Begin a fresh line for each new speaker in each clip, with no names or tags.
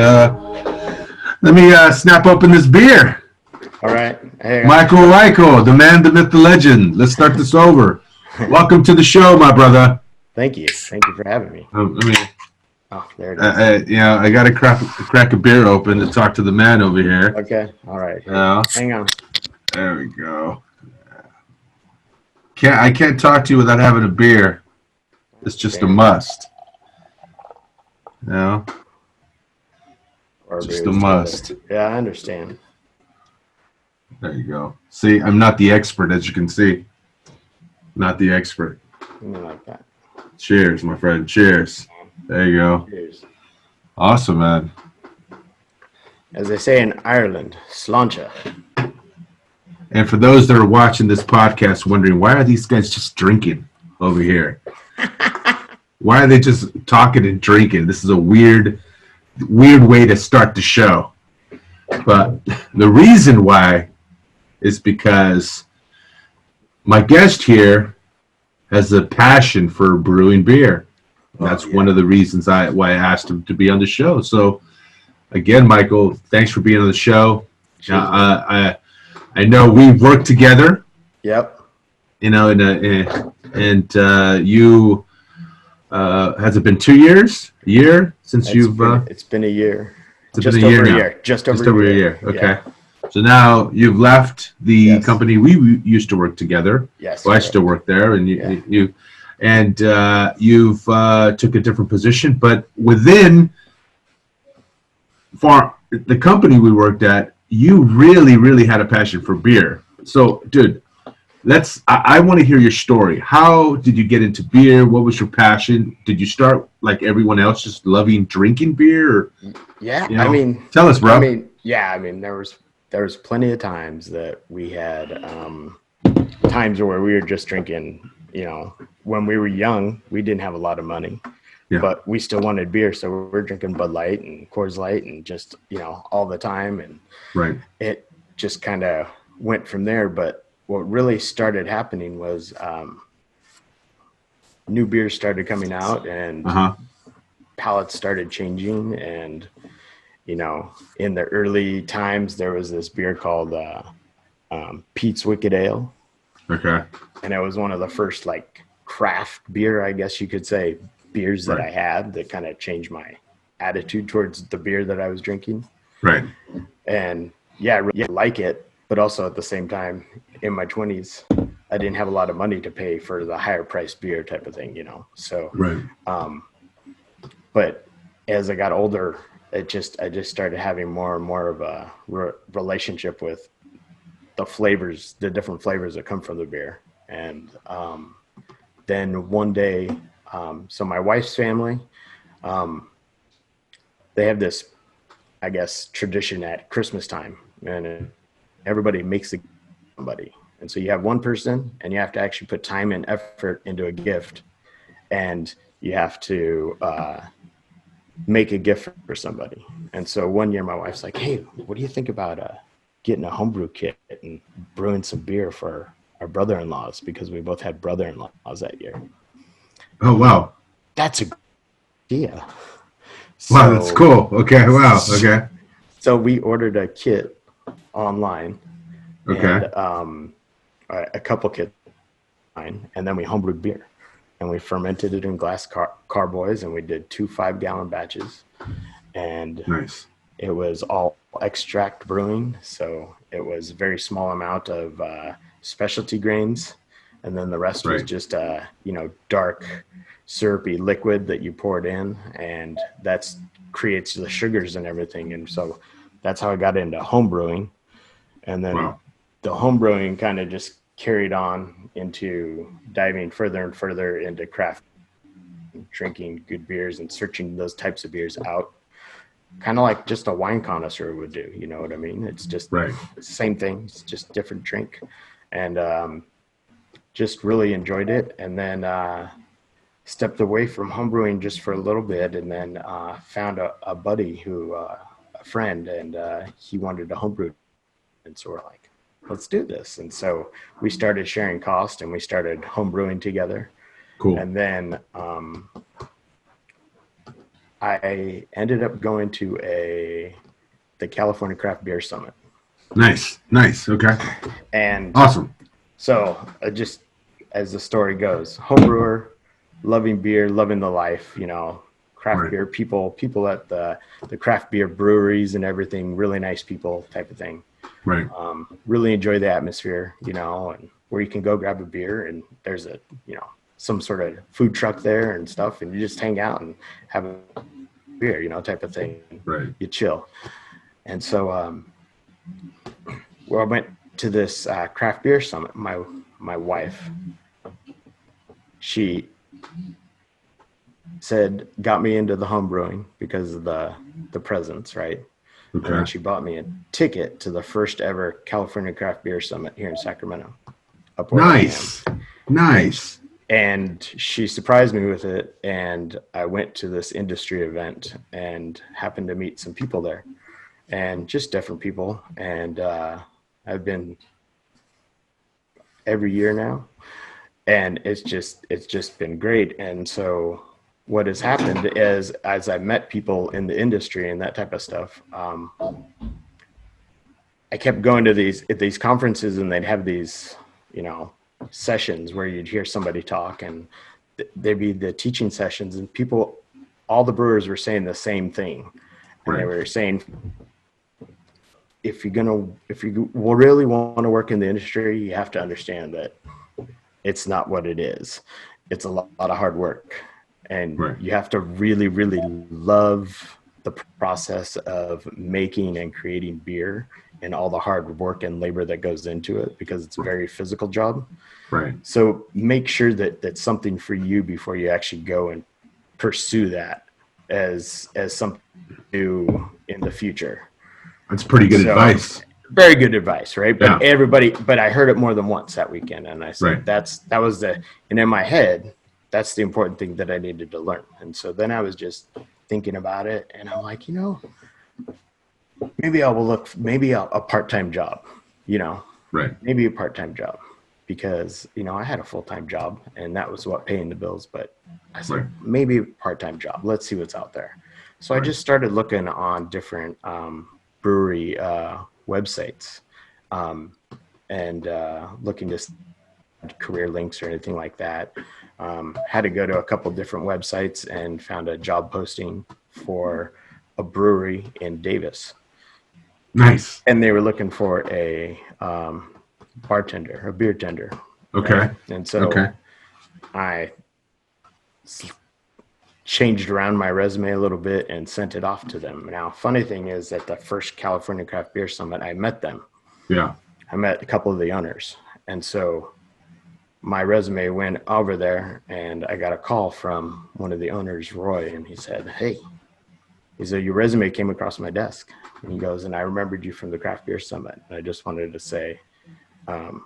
Let me snap open this beer.
All right. Hey,
Michael Wichael, the man, the myth, the legend. Let's start this over. Welcome to the show, my brother.
Thank you. Thank you for having me. Oh, there it is.
I got to crack a beer open to talk to the man over here.
Okay. All right. Hang on.
There we go. I can't talk to you without having a beer. It's just a must. Just a must.
Yeah, I understand.
There you go. See, I'm not the expert, as you can see. Not the expert.
Like that.
Cheers, my friend. Cheers. There you go.
Cheers.
Awesome, man.
As they say in Ireland, sláinte.
And for those that are watching this podcast wondering, why are these guys just drinking over here? Why are they just talking and drinking? This is a weird way to start the show. But the reason why is because my guest here has a passion for brewing beer. That's one of the reasons why I asked him to be on the show. So, again, Michael, thanks for being on the show. I know we've worked together.
Yep.
And you has it been 2 years? A year since
it's been a year.
Just over a year.
Just over a year.
Okay.
Yeah.
So now you've left the company we used to work together.
Yes.
Well, I still work there, and you've took a different position, but within the company we worked at, you really had a passion for beer. So, dude, I want to hear your story. How did you get into beer? What was your passion? Did you start like everyone else, just loving drinking beer? Or,
yeah,
tell us, bro.
There was plenty of times that we had times where we were just drinking. When we were young, we didn't have a lot of money, but we still wanted beer, so we were drinking Bud Light and Coors Light and just all the time, and it just kind of went from there. But what really started happening was new beers started coming out, and palates started changing. And in the early times, there was this beer called Pete's Wicked Ale.
Okay.
And it was one of the first craft beer, I guess you could say, beers that I had that kind of changed my attitude towards the beer that I was drinking.
Right.
And I really like it, but also at the same time, in my 20s, I didn't have a lot of money to pay for the higher priced beer type of thing, So, but as I got older, I just started having more and more of a relationship with the flavors, the different flavors that come from the beer. And then one day, so my wife's family, they have this, I guess, tradition at Christmas time, and everybody makes somebody. And so you have one person, and you have to actually put time and effort into a gift, and you have to make a gift for somebody. And so one year my wife's like, hey, what do you think about getting a homebrew kit and brewing some beer for our brother-in-laws, because we both had brother-in-laws that year.
Oh, wow.
That's a good idea.
Wow, that's cool. Okay, wow, okay.
So we ordered a kit online.
Okay.
And, a couple kits online, and then we homebrewed beer. And we fermented it in glass carboys, and we did 2 5-gallon batches. And
nice.
It was all extract brewing, so it was a very small amount of specialty grains, and then the rest was just dark syrupy liquid that you poured in, and that creates the sugars and everything. And so that's how I got into home brewing. And then the home brewing kind of just carried on into diving further and further into craft, drinking good beers and searching those types of beers out. Kind of like just a wine connoisseur would do, you know what I mean? It's just the same thing, it's just different drink. And just really enjoyed it. And then stepped away from homebrewing just for a little bit, and then found a buddy who, a friend, and he wanted to homebrew. And so we're like, let's do this. And so we started sharing cost, and we started homebrewing together.
Cool.
And then I ended up going to the California Craft Beer Summit.
Nice. Okay.
And
awesome.
So just as the story goes, home brewer, loving beer, loving the life, craft beer people at the craft beer breweries and everything, really nice people type of thing.
Right.
Really enjoy the atmosphere, and where you can go grab a beer and there's some sort of food truck there and stuff, and you just hang out and have a beer, type of thing.
Right.
You chill. And so, I went to this craft beer summit. My wife, she got me into the home brewing because of the presents, right? Okay. And then she bought me a ticket to the first ever California Craft Beer Summit here in Sacramento.
Nice.
And she surprised me with it, and I went to this industry event and happened to meet some people there, and just different people. And I've been every year now, and it's just been great. And so what has happened is, as I met people in the industry and that type of stuff, I kept going to these conferences, and they'd have these, sessions where you'd hear somebody talk, and there'd be the teaching sessions, and all the brewers were saying the same thing. And they were saying, if you really want to work in the industry, you have to understand that it's not what it is. It's a lot of hard work, and you have to really, really love the process of making and creating beer and all the hard work and labor that goes into it, because it's a very physical job.
Right.
So make sure that that's something for you before you actually go and pursue that as something new in the future.
That's pretty good advice.
Very good advice, right? But
yeah.
But I heard it more than once that weekend, and I said, and in my head, that's the important thing that I needed to learn. And so then I was just thinking about it, and I'm like, maybe a part-time job, maybe a part-time job, because, I had a full-time job and that was what paying the bills, but I said, maybe a part-time job. Let's see what's out there. So I just started looking on different brewery websites and looking to career links or anything like that. Had to go to a couple different websites and found a job posting for a brewery in Davis.
Nice.
And they were looking for a bartender, a beer tender.
Okay.
Right? And so I changed around my resume a little bit and sent it off to them. Now, funny thing is, at the first California Craft Beer Summit, I met them.
Yeah.
I met a couple of the owners. And so my resume went over there, and I got a call from one of the owners, Roy, and he said, "Hey," he said, "your resume came across my desk." And he goes, "And I remembered you from the Craft Beer Summit. And I just wanted to say, I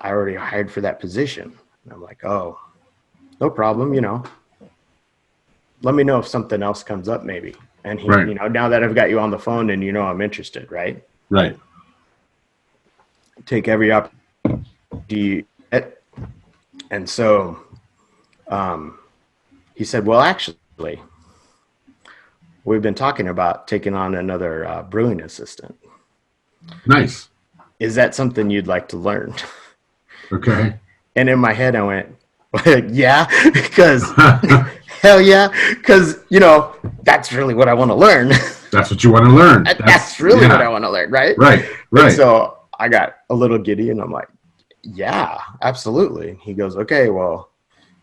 already hired for that position." And I'm like, "Oh, no problem. Let me know if something else comes up, maybe." And he, now that I've got you on the phone and I'm interested, right?
Right.
Take every opportunity. And so he said, "Well, actually, we've been talking about taking on another brewing assistant.
Nice.
Is that something you'd like to learn?"
Okay.
And in my head, I went, "Yeah," because hell yeah, because that's really what I want to learn.
That's what you want to learn.
That's really what I want to learn, right?
Right.
And so I got a little giddy, and I'm like, "Yeah, absolutely." And he goes, "Okay, well,"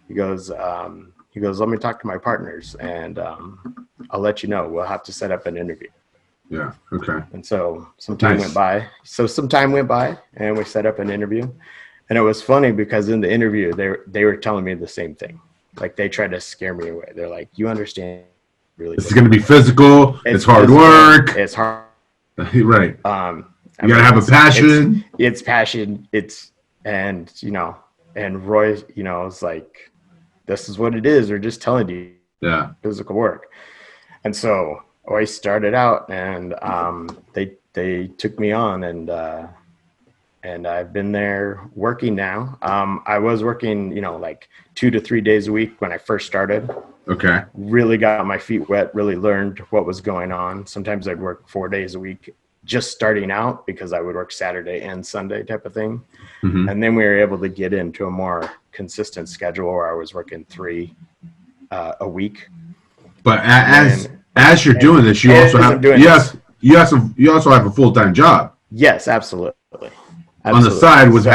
he goes, "Let me talk to my partners, and I'll let you know. We'll have to set up an interview."
Yeah. Okay.
And so some time went by. And we set up an interview. And it was funny because in the interview, they were telling me the same thing. Like, they tried to scare me away. They're like, "You understand, really?
This is going to be physical. It's hard work.
It's hard."
Right. You got to have a passion.
It's passion. And Roy, is like, "This is what it is. They're just telling you."
Yeah.
Physical work. And so I started out, and they took me on, and I've been there working now. I was working, like 2 to 3 days a week when I first started.
Okay.
Really got my feet wet, really learned what was going on. Sometimes I'd work 4 days a week just starting out because I would work Saturday and Sunday type of thing.
Mm-hmm.
And then we were able to get into a more consistent schedule where I was working 3 a week.
But as you're doing this, you also have a full-time job.
Yes, absolutely.
On the side, which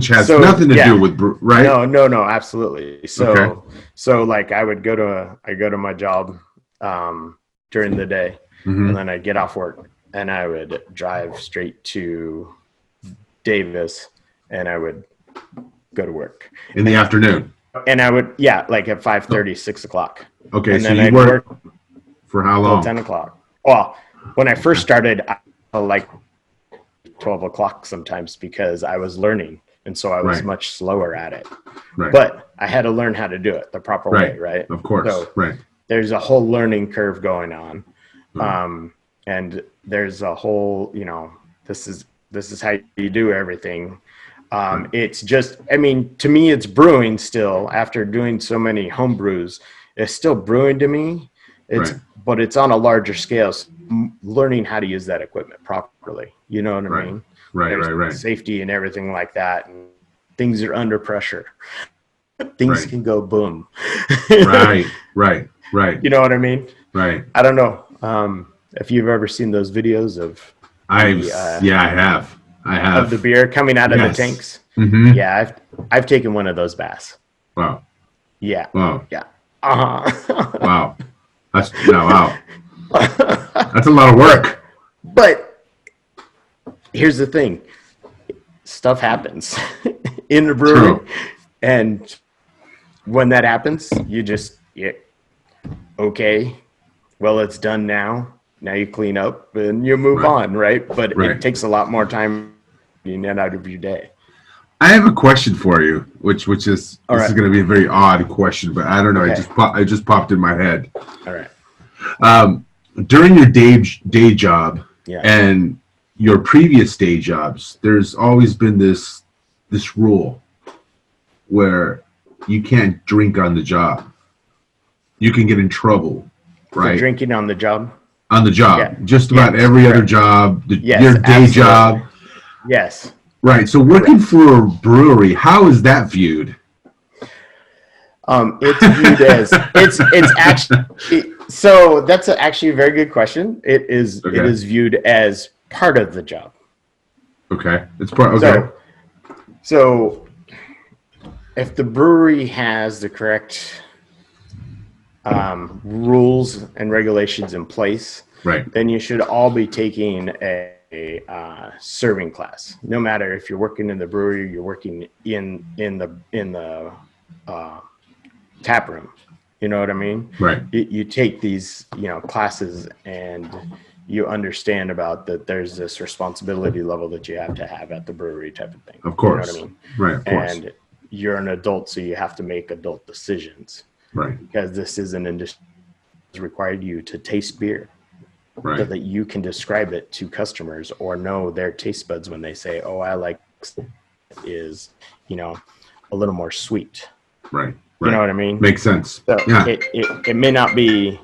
has nothing to do with right?
No, absolutely. So like I go to my job during the day,
Mm-hmm.
and then I'd get off work and I would drive straight to Davis, and I would go to work
in the afternoon.
And I would like at 5:30, 6 o'clock.
Okay,
and
so
then
you
I'd
work for how long?
10 o'clock. Well, when I first started, I like 12 o'clock sometimes because I was learning. And so I was much slower at it.
Right.
But I had to learn how to do it the proper way, right?
Of course.
So
right.
There's a whole learning curve going on. And there's a whole, this is how you do everything. It's just, to me, it's brewing still. After doing so many home brews, it's still brewing to me. But it's on a larger scale. So learning how to use that equipment properly. You know what I mean?
Right.
Safety and everything like that. And things are under pressure. Things can go boom.
Right.
You know what I mean?
Right.
I don't know if you've ever seen those videos of.
I have.
Of the beer coming out of the tanks.
Mm-hmm.
Yeah, I've taken one of those baths.
Wow.
Yeah.
Wow.
Yeah. Uh-huh.
Wow. Wow. That's a lot of work.
But here's the thing. Stuff happens in the brewery.
True.
And when that happens, you just, okay, well, it's done now. Now you clean up and you move on, right? But it takes a lot more time you get out of your day.
I have a question for you, which is is going to be a very odd question, but I don't know. Okay. It just popped in my head.
All right.
During your day job and your previous day jobs, there's always been this rule where you can't drink on the job. You can get in trouble, right?
For drinking on the job?
On the job. Just about every other job, your day job.
Yes.
Right. So working for a brewery, how is that viewed?
It's viewed as it's actually so that's actually a very good question. It is viewed as part of the job.
Okay. It's part. Okay.
So if the brewery has the correct rules and regulations in place, then you should all be taking a serving class. No matter if you're working in the brewery, you're working in the tap room. You know what I mean?
Right.
You take these classes and you understand about that there's this responsibility level that you have to have at the brewery type of thing.
Of course.
You know what I mean?
Right. Of course.
And you're an adult, so you have to make adult decisions.
Right.
Because this is an industry that requires you to taste beer.
Right.
So that you can describe it to customers or know their taste buds when they say, "Oh, I like is, a little more sweet."
Right.
You know what I mean?
Makes sense.
So it may not be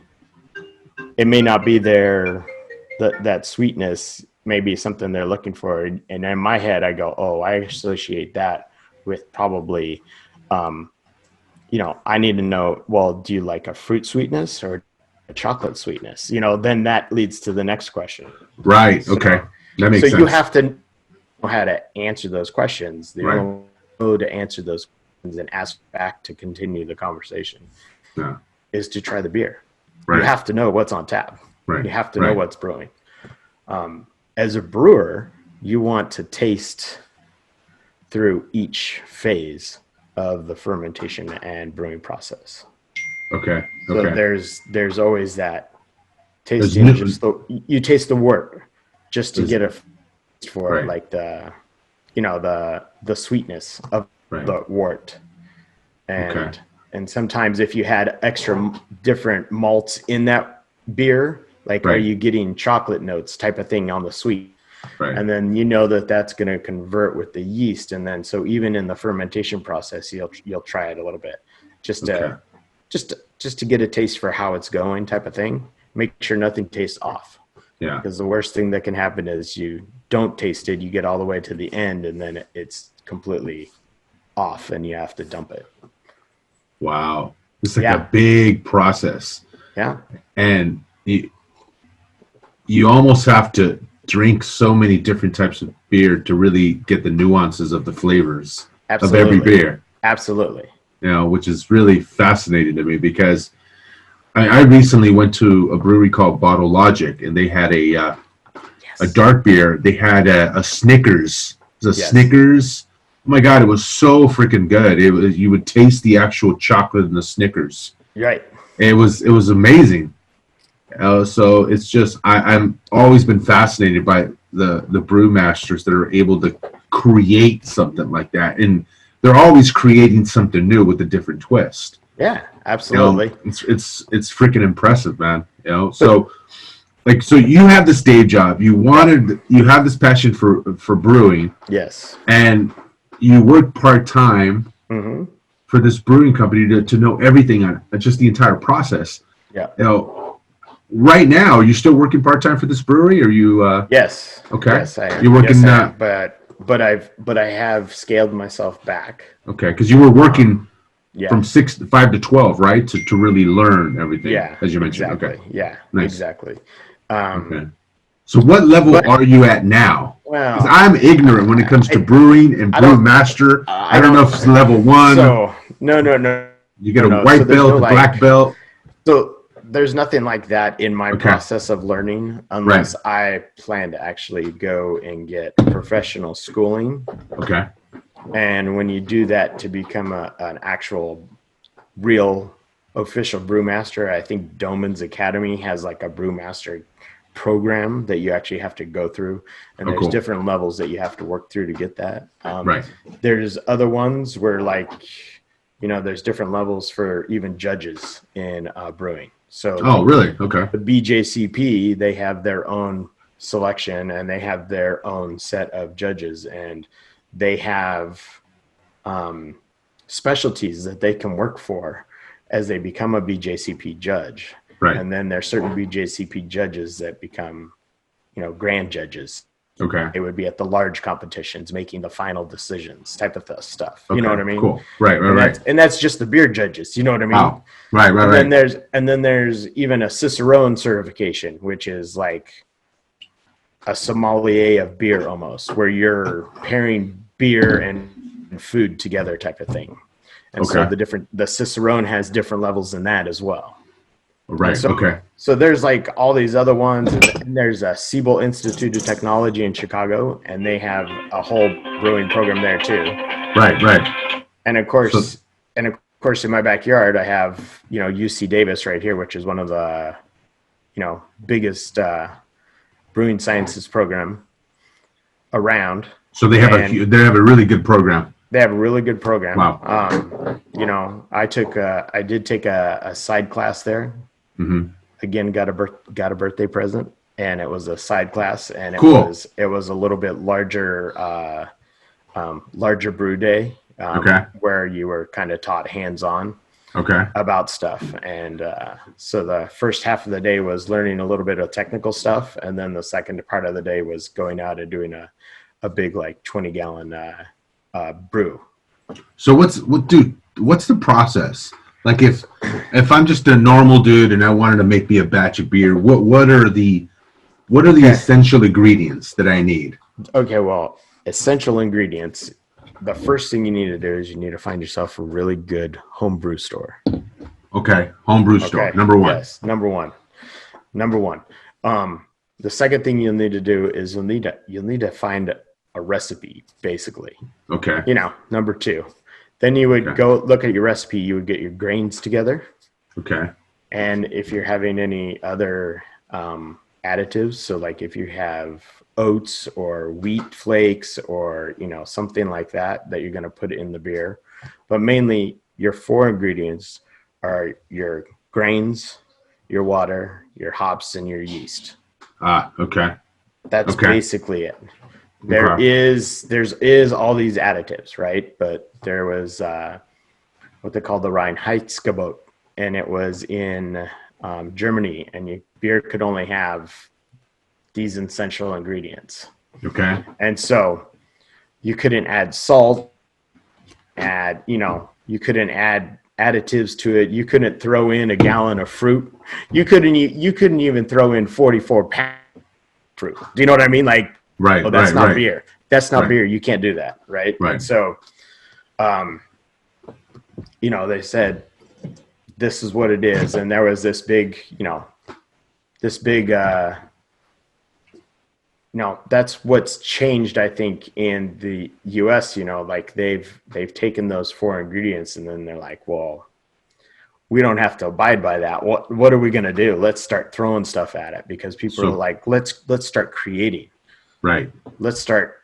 that sweetness may be something they're looking for. And in my head, I go, "Oh, I associate that with probably, I need to know, well, do you like a fruit sweetness or chocolate sweetness?" Then that leads to the next question.
Right. Okay. That makes sense.
So you have to know how to answer those questions. The only way to answer those questions and ask back to continue the conversation is to try the beer. Right. You have to know what's on tap. Right. You have to know what's brewing. As a brewer, you want to taste through each phase of the fermentation and brewing process. Okay. So there's always that tasting. You taste the wort just to get a for like the the sweetness of the wort, and sometimes if you had extra different malts in that beer, like are you getting chocolate notes type of thing on the sweet, and then that's going to convert with the yeast, and then so even in the fermentation process you'll try it a little bit just to just to get a taste for how it's going type of thing. Make sure nothing tastes off.
Yeah.
Because the worst thing that can happen is you don't taste it, you get all the way to the end, and then it's completely off and you have to dump it.
Wow. It's like a big process.
Yeah.
And you almost have to drink so many different types of beer to really get the nuances of the flavors of every beer.
Absolutely.
You know, which is really fascinating to me because I recently went to a brewery called Bottle Logic, and they had a dark beer. They had a Snickers. It was a Snickers. Oh my God, it was so freaking good. It was, you would taste the actual chocolate in the Snickers.
Right.
It was amazing. So it's just I'm always been fascinated by the brewmasters that are able to create something like that, and they're always creating something new with a different twist.
Yeah, absolutely.
You know, it's freaking impressive, man. You know, so you have this day job. You have this passion for brewing.
Yes.
And you work part-time for this brewing company to know everything on just the entire process.
Yeah.
You know, right now, are you still working part-time for this brewery? Or you?
Yes.
Okay.
Yes, I am.
You're working
but I have scaled myself back.
Okay, because you were working from 5 to 12, right? To really learn everything.
Yeah.
As you mentioned.
Exactly.
Okay.
Yeah.
Nice.
Exactly.
Okay. So what level are you at now?
Well,
I'm ignorant when it comes to brewing and brewmaster. I don't know if it's level 1.
So no.
You get a white belt, a black belt.
So there's nothing like that in my process of learning unless I plan to actually go and get professional schooling.
Okay.
And when you do that to become an actual real official brewmaster, I think Doman's Academy has like a brewmaster program that you actually have to go through, and there's different levels that you have to work through to get that. There's other ones where there's different levels for even judges in brewing. So
really? Okay.
The BJCP, they have their own selection and they have their own set of judges, and they have specialties that they can work for as they become a BJCP judge.
Right.
And then there's certain BJCP judges that become, grand judges.
Okay.
It would be at the large competitions, making the final decisions, type of stuff.
Okay.
You know what I mean?
Cool. Right.
And that's just the beer judges. You know what I mean?
Wow. Right.
And then there's even a Cicerone certification, which is like a sommelier of beer almost, where you're pairing beer and food together, type of thing. And so the Cicerone has different levels than that as well.
Right.
So there's like all these other ones, and there's a Siebel Institute of Technology in Chicago, and they have a whole brewing program there too.
Right.
And of course, in my backyard, I have UC Davis right here, which is one of the biggest brewing sciences program around.
So they have a really good program.
They have a really good program.
Wow.
I did take a side class there.
Mm-hmm.
Again, got a birthday present, and it was a side class, and it was a little bit larger brew day, where you were kind of taught hands-on about stuff. And so the first half of the day was learning a little bit of technical stuff, and then the second part of the day was going out and doing a big 20-gallon brew.
So what's the process? Like if I'm just a normal dude and I wanted to make me a batch of beer, what are the essential ingredients that I need? Okay,
well, essential ingredients. The first thing you need to do is you need to find yourself a really good home brew store.
Okay, home brew store. Number one.
Yes, number one. The second thing you'll need to do is you'll need to find a recipe, basically.
Okay.
Number two. Then you would go look at your recipe. You would get your grains together.
Okay.
And if you're having any other additives, so like if you have oats or wheat flakes or something like that you're going to put in the beer. But mainly your 4 ingredients are your grains, your water, your hops, and your yeast.
Okay.
That's basically it. There's all these additives, right? But there was what they call the Reinheitsgebot, and it was in Germany, and beer could only have these essential ingredients.
Okay.
And so you couldn't add salt, you couldn't add additives to it. You couldn't throw in a gallon of fruit. You couldn't even throw in 44 pounds of fruit. Do you know what I mean? Like,
right,
oh, that's
right,
not
right.
beer. That's not beer. You can't do that. Right.
Right.
And so, they said, this is what it is. And there was this big, that's what's changed, I think, in the US, like they've taken those 4 ingredients and then they're like, well, we don't have to abide by that. What are we going to do? Let's start throwing stuff at it, because people are like, let's start creating.
Right.
Let's start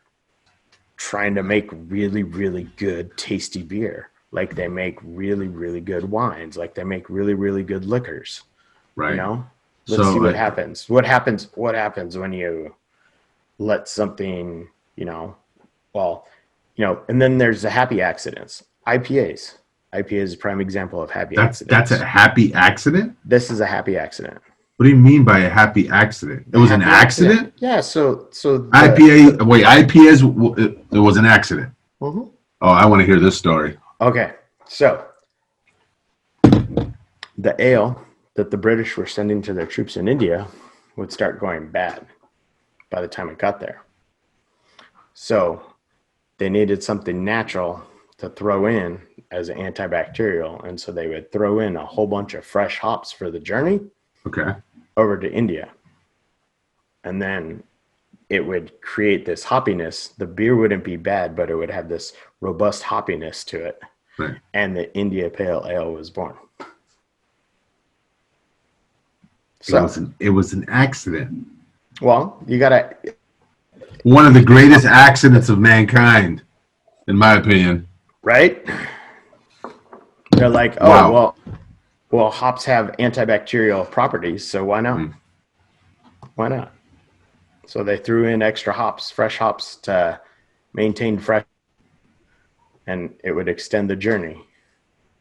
trying to make really, really good, tasty beer. Like they make really, really good wines. Like they make really, really good liquors.
Right.
Let's see what happens. What happens when you let something, and then there's the happy accidents. IPA is a prime example of happy accidents.
That's a happy accident?
This is a happy accident.
What do you mean by a happy accident? It was an accident?
Yeah, so
IPAs, it was an accident.
Mm-hmm.
Oh, I want to hear this story.
Okay, so the ale that the British were sending to their troops in India would start going bad by the time it got there. So they needed something natural to throw in as an antibacterial, and so they would throw in a whole bunch of fresh hops for the journey over to India. And then it would create this hoppiness. The beer wouldn't be bad, but it would have this robust hoppiness to it.
Right.
And the India Pale Ale was born. So
it was an accident.
Well, you gotta.
One of the greatest accidents of mankind, in my opinion.
Right? They're like, oh, wow. Well, hops have antibacterial properties, so why not? Why not? So they threw in extra hops, fresh hops, to maintain fresh, and it would extend the journey.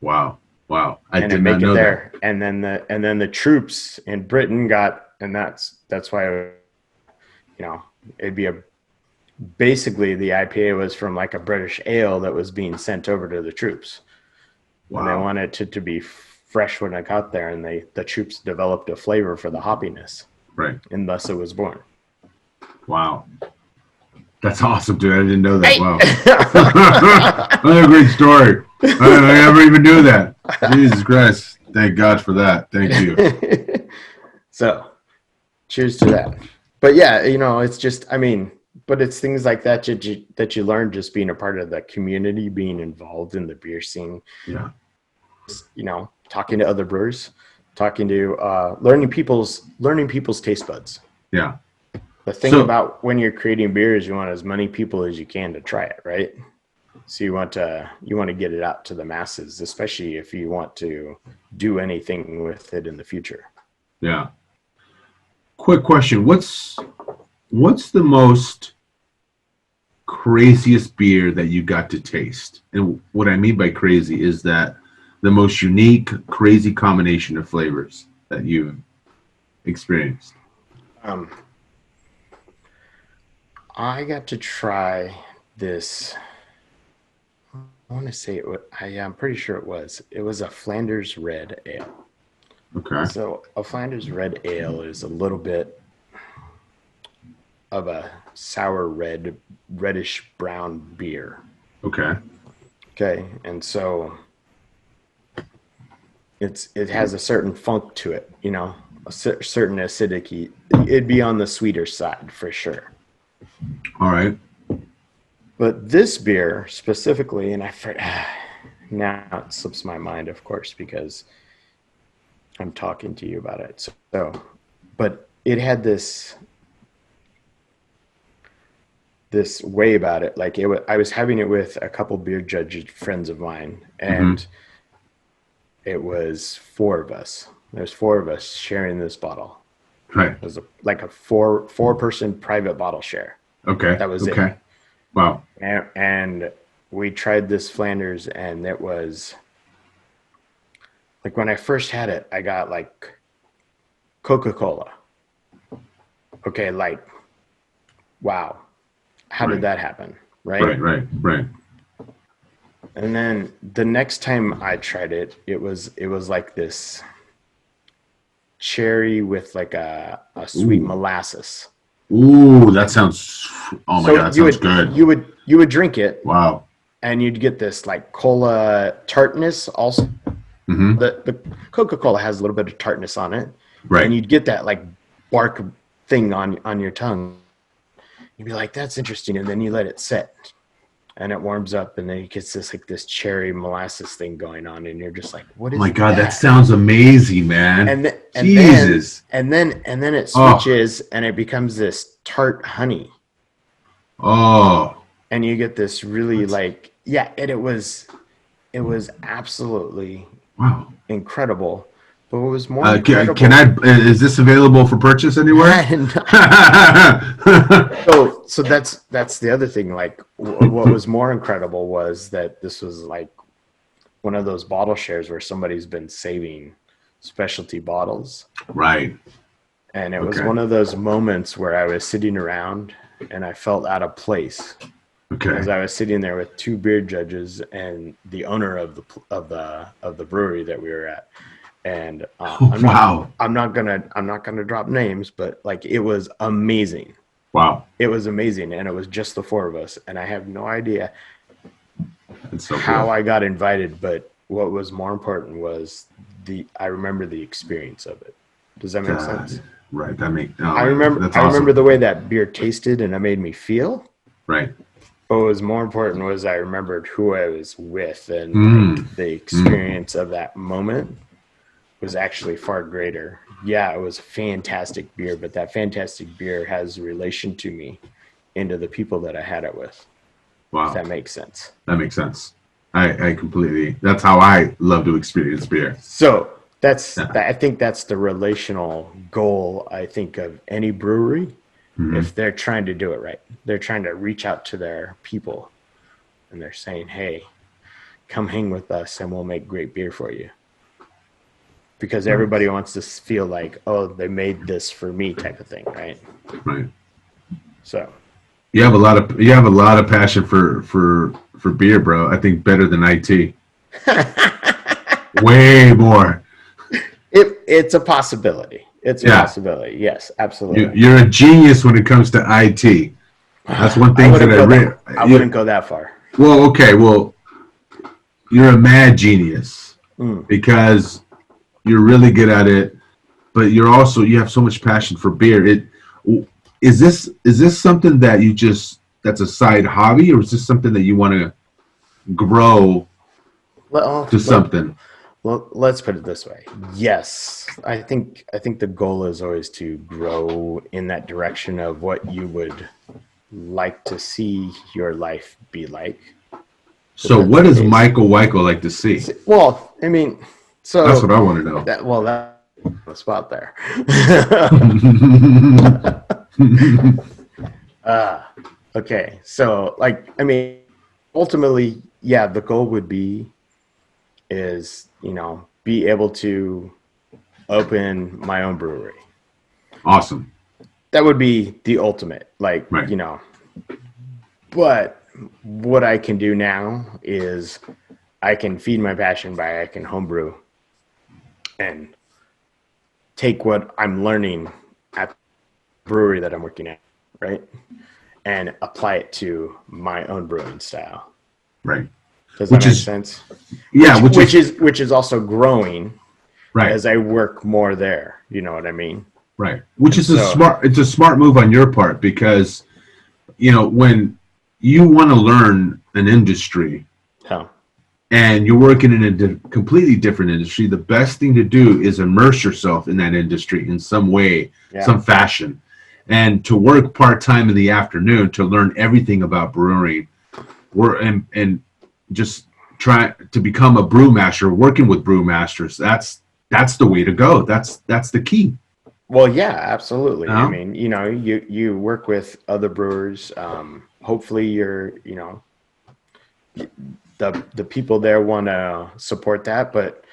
Wow. I
did not know that. And then the troops in Britain got, and that's why, it'd be basically the IPA was from like a British ale that was being sent over to the troops. Wow. And they wanted it to be fresh when it got there, and the troops developed a flavor for the hoppiness.
Right.
And thus it was born.
Wow. That's awesome, dude. I didn't know that. Hey. Wow. Another great story. I never even knew that. Jesus Christ. Thank God for that. Thank you.
So, cheers to that. But yeah, it's just, but it's things like that that you learn just being a part of the community, being involved in the beer scene.
Yeah.
Talking to other brewers, talking to learning people's taste buds.
Yeah.
The thing about when you're creating beers, you want as many people as you can to try it, right? So you want to get it out to the masses, especially if you want to do anything with it in the future.
Yeah. Quick question: What's the most craziest beer that you got to taste? And what I mean by crazy is that the most unique, crazy combination of flavors that you've experienced.
I got to try this. I want to say I'm pretty sure it was a Flanders Red Ale.
Okay.
So a Flanders Red Ale is a little bit of a sour reddish brown beer.
Okay.
And so it has a certain funk to it, a certain acidity. It'd be on the sweeter side for sure.
All right.
But this beer specifically, and now it slips my mind, of course, because I'm talking to you about it. So, but it had this way about it. Like I was having it with a couple beer judge friends of mine, and it was 4 of us. There's 4 of us sharing this bottle.
Right.
It was like a four-person private bottle share.
Okay.
That was
it. Wow.
And we tried this Flanders, and it was like when I first had it, I got like Coca-Cola. Okay, like, wow, how did that happen? Right?
Right.
And then the next time I tried it, it was like this cherry with like a sweet molasses.
Ooh, that sounds. Oh my
So
God, that sounds good.
You would drink it,
Wow.
and you'd get this like cola tartness. Also,
Mm-hmm.
the Coca-Cola has a little bit of tartness on it, and
Right.
you'd get that like bark thing on your tongue. You'd be like, "That's interesting," and then you let it sit, and it warms up, and then it gets this cherry molasses thing going on, and you're just like, "What
Oh
is
my God, that
that?"
sounds amazing, man. Jesus.
And then it
Oh.
switches, and it becomes this tart honey,
Oh.
and you get this really like, yeah, and it was absolutely
Wow.
incredible. But what was more
Can
incredible,
I? Is this available for purchase anywhere?
so that's the other thing. Like, what was more incredible was that this was like one of those bottle shares where somebody's been saving specialty bottles.
Right.
And it was one of those moments where I was sitting around and I felt out of place.
Okay.
Because I was sitting there with two beer judges and the owner of the brewery that we were at. And I'm not gonna drop names, but like it was amazing.
Wow.
It was amazing, and it was just the four of us. And I have no idea
So
how
cool.
I got invited, but what was more important was I remember the experience of it. Does that make sense?
Right. That's
I
awesome.
remember the way that beer tasted and it made me feel.
Right.
But what was more important was I remembered who I was with, and the experience of that moment was actually far greater. Yeah, it was fantastic beer, but that fantastic beer has a relation to me into the people that I had it with.
Wow.
If that makes sense.
That makes sense. I completely. That's how I love to experience beer.
So I think that's the relational goal, I think, of any brewery. If they're trying to do it right, they're trying to reach out to their people and they're saying, hey, come hang with us and we'll make great beer for you. Because everybody wants to feel like, oh, they made this for me type of thing, right?
Right.
So
you have a lot of passion for beer, bro. I think better than IT. Way more.
It's a possibility. It's a possibility. Yes, absolutely.
You're a genius when it comes to IT. That's one thing
I wouldn't go that far.
Well, okay. Well, you're a mad genius because you're really good at it, but you have so much passion for beer. Is this something that that's a side hobby, or is this something that you want to grow to something?
Well, let's put it this way. Yes, I think the goal is always to grow in that direction of what you would like to see your life be like.
So what does Michael Wichael like to see?
Well, I mean, so
that's what I want to know.
That's the spot there. Okay, so like, I mean, ultimately, yeah, the goal would be be able to open my own brewery.
Awesome.
That would be the ultimate, like,
right.
But what I can do now is I can feed my passion by I can homebrew and take what I'm learning at the brewery that I'm working at, right? And apply it to my own brewing style.
Right.
Does that make sense?
Yeah,
which is also growing
right
as I work more there. You know what I mean?
Right. Which is it's a smart move on your part, because when you want to learn an industry and you're working in a completely different industry, the best thing to do is immerse yourself in that industry in some way, some fashion, and to work part-time in the afternoon to learn everything about brewing and just try to become a brewmaster, working with brewmasters. That's the way to go. That's the key.
Well, yeah, absolutely. I mean, you work with other brewers. Hopefully you're, the people there want to support that, but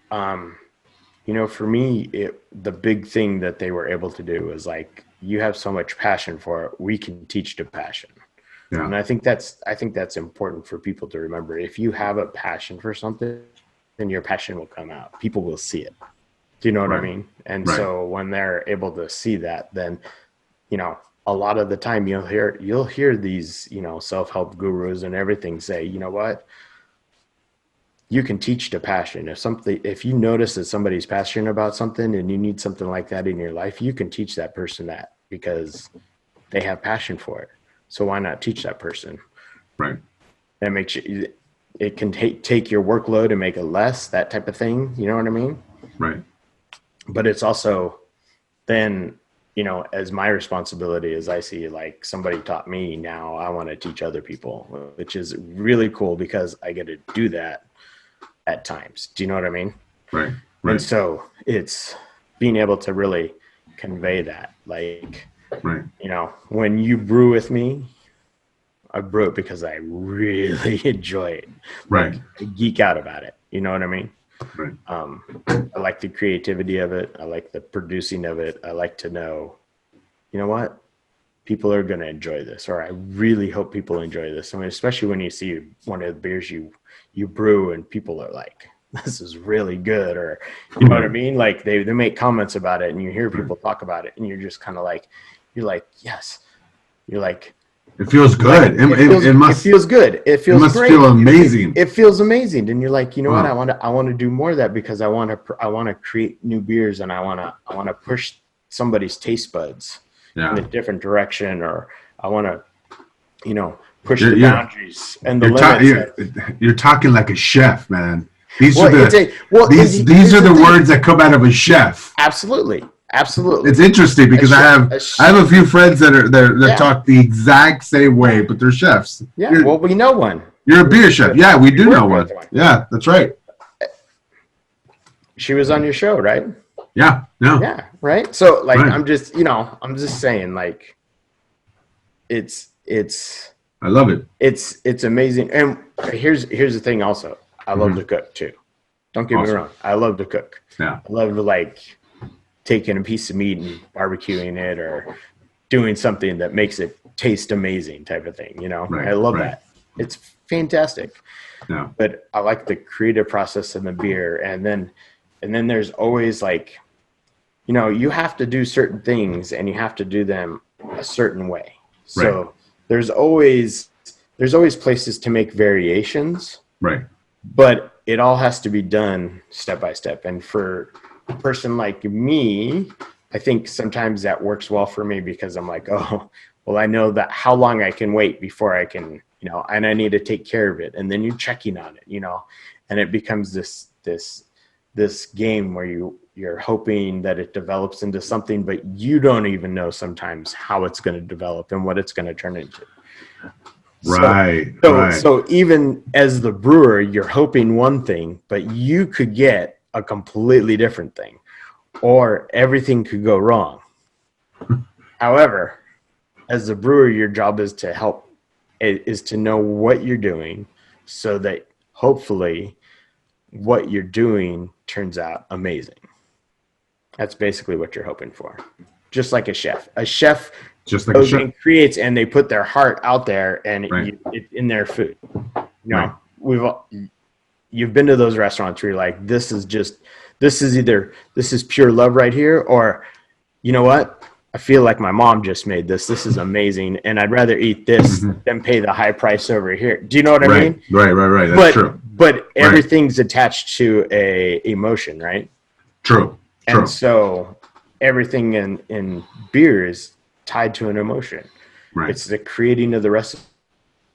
For me, the big thing that they were able to do is like, you have so much passion for it, we can teach the passion.
Yeah.
And I think that's important for people to remember. If you have a passion for something, then your passion will come out. People will see it. Do you know what I mean? And so when they're able to see that, then, a lot of the time you'll hear these, self-help gurus and everything say, you know what? You can teach the passion. If you notice that somebody's passionate about something and you need something like that in your life, you can teach that person that because they have passion for it. So why not teach that person?
Right.
That makes it can take your workload and make it less, that type of thing. You know what I mean?
Right.
But it's also then, as my responsibility, as I see, like, somebody taught me, now I want to teach other people, which is really cool because I get to do that at times. Do you know what I mean?
Right.
And so it's being able to really convey that, like, when you brew with me, I brew it because I really enjoy it.
Right.
Like, I geek out about it. You know what I mean?
Right.
I like the creativity of it. I like the producing of it. I like to know, you know what? People are going to enjoy this, or I really hope people enjoy this. I mean, especially when you see one of the beers you brew and people are like, this is really good, or, you know what I mean? Like, they make comments about it and you hear people talk about it and you're just kind of like, yes. You're like,
it feels good.
Like, it feels good. It feels
must
great.
Feel amazing.
It feels amazing. And you're like, you know what? I want to do more of that because I want to create new beers, and I want to push somebody's taste buds in a different direction, or I want to, push the boundaries and the limits.
You're talking like a chef, man. These are the words that come out of a chef.
Absolutely.
It's interesting because I have a few friends that talk the exact same way, but they're chefs.
Yeah, well, we know one.
You're a beer chef. Yeah, we do know one. Yeah, that's right.
She was on your show, right?
Yeah. No.
Yeah. Right. So, like, I'm just saying, like, it's.
I love it.
It's amazing. And here's the thing. Also, I love to cook too. Don't get me wrong. I love to cook.
Yeah.
I love to, like, taking a piece of meat and barbecuing it, or doing something that makes it taste amazing, type of thing. I love that. It's fantastic.
Yeah.
But I like the creative process in the beer. And then there's always, like, you have to do certain things and you have to do them a certain way. So there's always places to make variations.
Right.
But it all has to be done step by step. And for a person like me, I think sometimes that works well for me because I'm like, oh, well, I know that how long I can wait before I can, and I need to take care of it. And then you're checking on it, and it becomes this game where you're hoping that it develops into something, but you don't even know sometimes how it's going to develop and what it's going to turn into. So even as the brewer, you're hoping one thing, but you could get a completely different thing, or everything could go wrong. However, as the brewer, your job is to know what you're doing so that hopefully what you're doing turns out amazing. That's basically what you're hoping for. Just like a chef. A chef
just like a chef
creates, and they put their heart out there, and it's in their food. You've been to those restaurants where you're like, this is pure love right here, or, you know what? I feel like my mom just made this. This is amazing, and I'd rather eat this than pay the high price over here. Do you know what I mean?
Right. That's true.
But everything's attached to a emotion, right?
True.
And so everything in beer is tied to an emotion. Right. It's the creating of the recipe,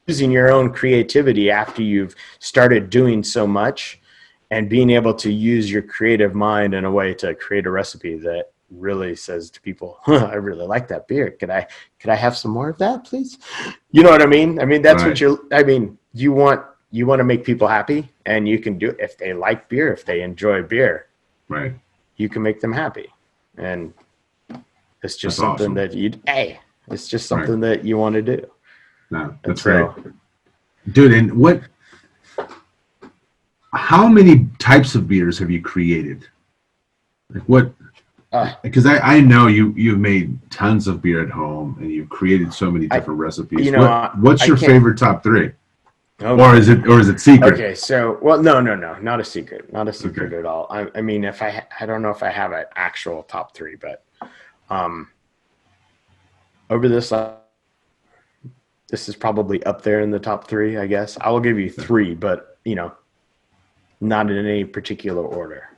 using your own creativity after you've started doing so much, and being able to use your creative mind in a way to create a recipe that really says to people, I really like that beer. Could I have some more of that, please? You know what I mean? I mean, that's what you want to make people happy, and you can do it. If they like beer, if they enjoy beer,
right,
you can make them happy. And it's just something that it's just something that you want to do.
No, that's right. Dude, and how many types of beers have you created? Like what? Because I know you've made tons of beer at home and you've created so many different recipes. What's your favorite top three? Okay. Or is it secret?
Okay, so no, not a secret, not a secret at all. I mean, if I don't know if I have an actual top three, but over this is probably up there in the top three, I guess. I will give you three, but not in any particular order.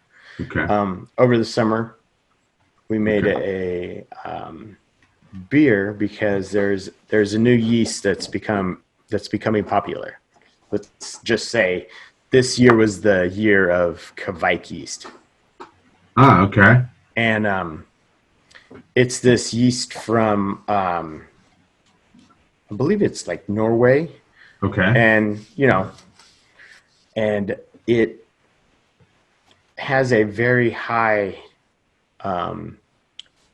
Okay.
Over the summer, we made a beer because there's a new yeast that's becoming popular. Let's just say this year was the year of Quebec Yeast.
Ah, okay.
And it's this yeast from I believe it's like Norway.
Okay.
And and it has a very high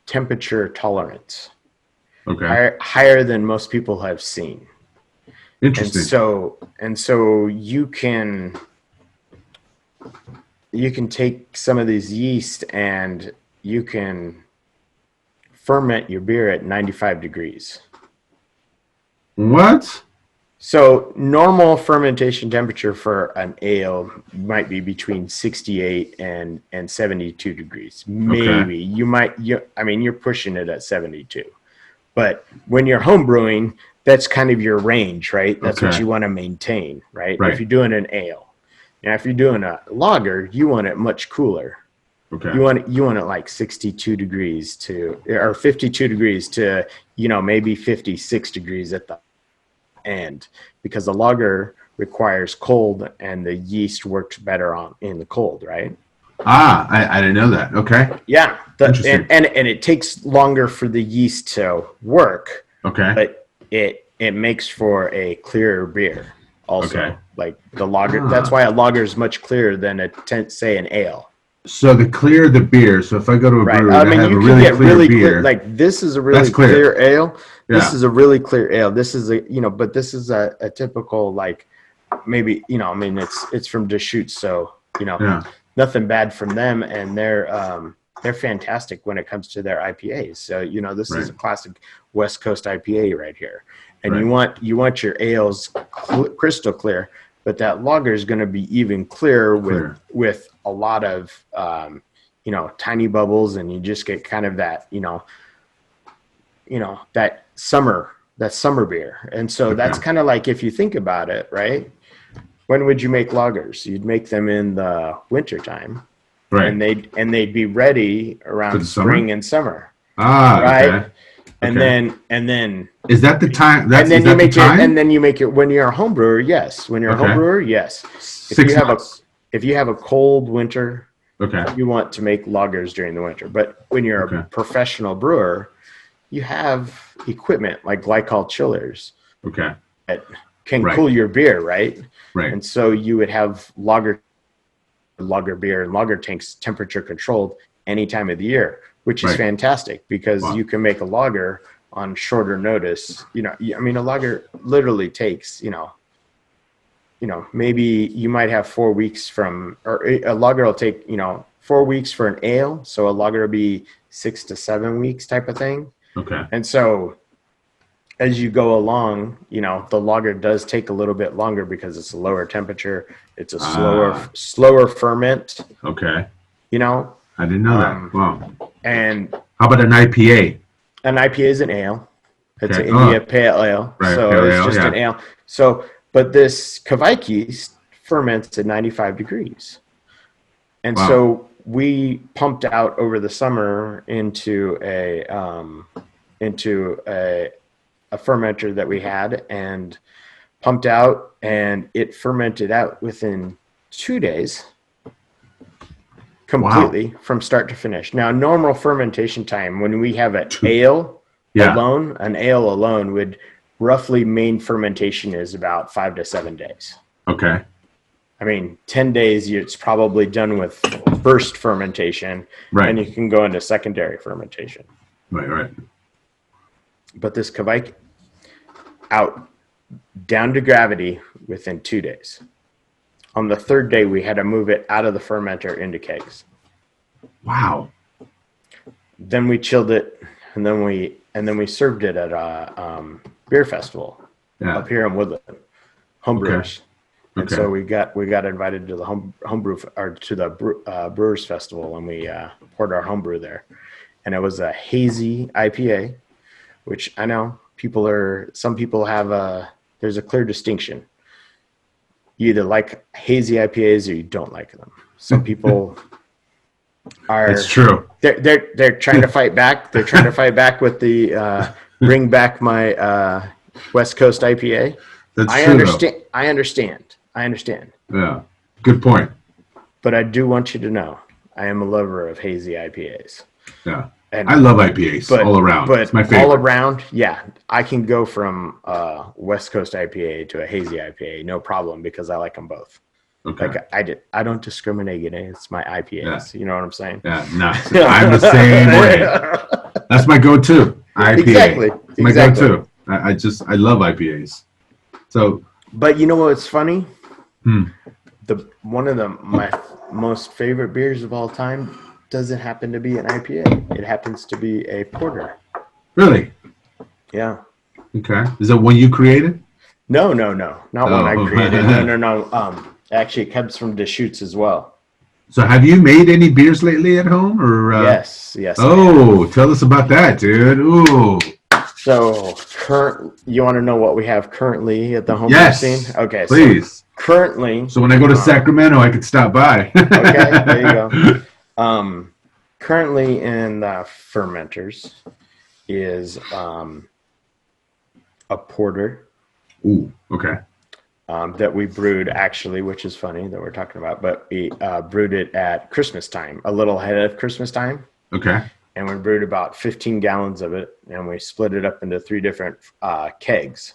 temperature tolerance.
Okay.
Higher than most people have seen.
Interesting.
And so you can take some of these yeast and you can ferment your beer at 95 degrees.
What?
So normal fermentation temperature for an ale might be between 68 and 72 degrees. Maybe you're pushing it at 72. But when you're home brewing, that's kind of your range, right? That's what you want to maintain, right? If you're doing an ale. Now, if you're doing a lager, you want it much cooler.
Okay.
You want it like 62 degrees or 52 degrees to, maybe 56 degrees at the end, because the lager requires cold and the yeast works better in the cold, right?
I didn't know that. Okay.
Yeah. And it takes longer for the yeast to work.
Okay.
But it makes for a clearer beer also. Okay. Like the lager, that's why a lager is much clearer than say an ale.
So the clearer the beer, so if I go to a brewery and I have a really clear beer.
Like this is a really clear ale. This is a really clear ale. This is but this is a typical, like, maybe, it's from Deschutes. So, nothing bad from them. And they're fantastic when it comes to their IPAs. So, this is a classic West Coast IPA right here. And you want your ales crystal clear, but that lager is going to be even clearer with a lot of, tiny bubbles, and you just get kind of that, that summer beer. And so that's kind of like, if you think about it, right? When would you make lagers? You'd make them in the winter time. Right. And they'd be ready around spring and summer. Right. Okay. And then
is that the time?
And then you make it when you're a home brewer. Yes. When you're a home brewer. Yes. If you have a cold winter, you want to make lagers during the winter. But when you're a professional brewer, you have equipment like glycol chillers.
Okay.
That can cool your beer, right?
Right.
And so you would have lager beer and lager tanks temperature controlled any time of the year, which is fantastic, because you can make a lager on shorter notice. A lager literally takes, maybe you might have 4 weeks or a lager will take, 4 weeks for an ale. So a lager will be 6 to 7 weeks type of thing.
Okay.
And so as you go along, the lager does take a little bit longer because it's a lower temperature. It's a slower ferment.
Okay.
I
didn't know that. Wow.
And
how about an IPA?
An IPA is an ale. It's an India Pale Ale.
Right,
so
pale
it's
ale,
just an ale. So, but this Quebec yeast ferments at 95 degrees. And so we pumped out over the summer into a fermenter that we had, and pumped out, and it fermented out within 2 days completely from start to finish. Now, normal fermentation time, when we have an ale alone would roughly, main fermentation is about 5 to 7 days.
Okay.
10 days, it's probably done with first fermentation, and you can go into secondary fermentation.
Right.
But this Quebec out down to gravity within 2 days. On the third day, we had to move it out of the fermenter into kegs.
Wow.
Then we chilled it, and then we served it at a beer festival up here in Woodland, homebrewers. Okay. And so we got invited to the homebrew or to the Brewers Festival, and we poured our homebrew there, and it was a hazy IPA, which I know some people have there's a clear distinction. You either like hazy IPAs or you don't like them. Some people are.
It's true.
They're trying to fight back. They're trying to fight back with the bring back my West Coast IPA.
That's
I
true,
understand.
Though.
I understand.
Yeah. Good point.
But I do want you to know I am a lover of hazy IPAs.
Yeah. And I love IPAs all around.
But
it's my favorite.
All around, yeah. I can go from West Coast IPA to a hazy IPA, no problem, because I like them both. Okay. Like I don't discriminate against my IPAs. Yeah. You know what I'm saying?
Yeah, no. I'm the same way. That's my go-to. IPA.
Exactly.
My go-to. I love IPAs. So,
but you know what's funny? One of my most favorite beers of all time doesn't happen to be an IPA. It happens to be a porter.
Really?
Yeah.
Okay. Is that one you created?
No. Not one I created. No. Actually, it comes from Deschutes as well.
So have you made any beers lately at home? Or
Yes.
Oh, tell us about that, dude. Ooh.
So, you want to know what we have currently at the home scene? Okay,
please.
So currently.
So when I go to Sacramento, I could stop by.
Okay, there you go. Currently in the fermenters is a porter.
Ooh, okay.
That we brewed actually, which is funny that we're talking about, but we brewed it at Christmas time, a little ahead of Christmas time.
Okay.
And we brewed about 15 gallons of it, and we split it up into 3 different kegs.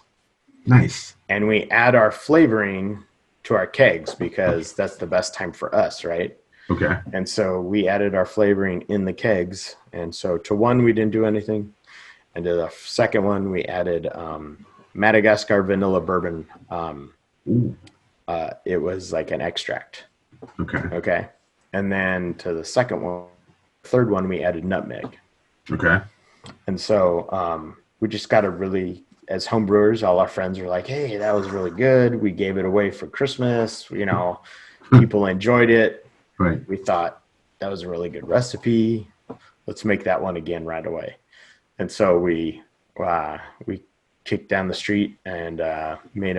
Nice.
And we add our flavoring to our kegs because that's the best time for us, right?
Okay.
And so we added our flavoring in the kegs. And so to one, we didn't do anything. And to the second one, we added Madagascar vanilla bourbon. It was like an extract. Okay. And then to the third one, we added nutmeg.
Okay.
And so we just got as home brewers, all our friends were like, hey, that was really good. We gave it away for Christmas. You know, people enjoyed it.
Right.
We thought that was a really good recipe. Let's make that one again right away. And so we kicked down the street and made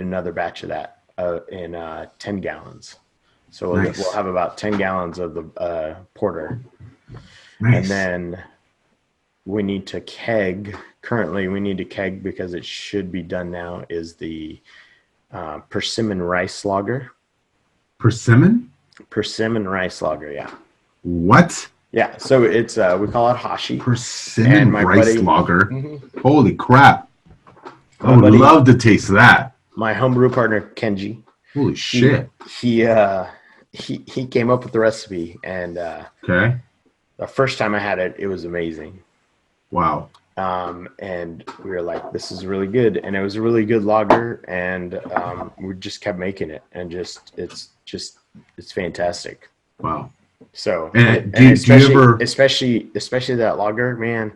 another batch of that in 10 gallons. So we'll have about 10 gallons of the porter. Nice. And then we need to keg. Currently, we need to keg because it should be done now is the persimmon rice lager.
Persimmon?
Persimmon rice lager, yeah.
What?
Yeah, so it's we call it Hashi.
Persimmon rice lager. Mm-hmm. Holy crap! I would love to taste that.
My homebrew partner Kenji.
Holy shit!
He came up with the recipe, and
okay.
The first time I had it, it was amazing.
Wow.
And we were like, "This is really good," and it was a really good lager, and we just kept making it, and it's fantastic.
Wow.
So,
and especially
that lager, man,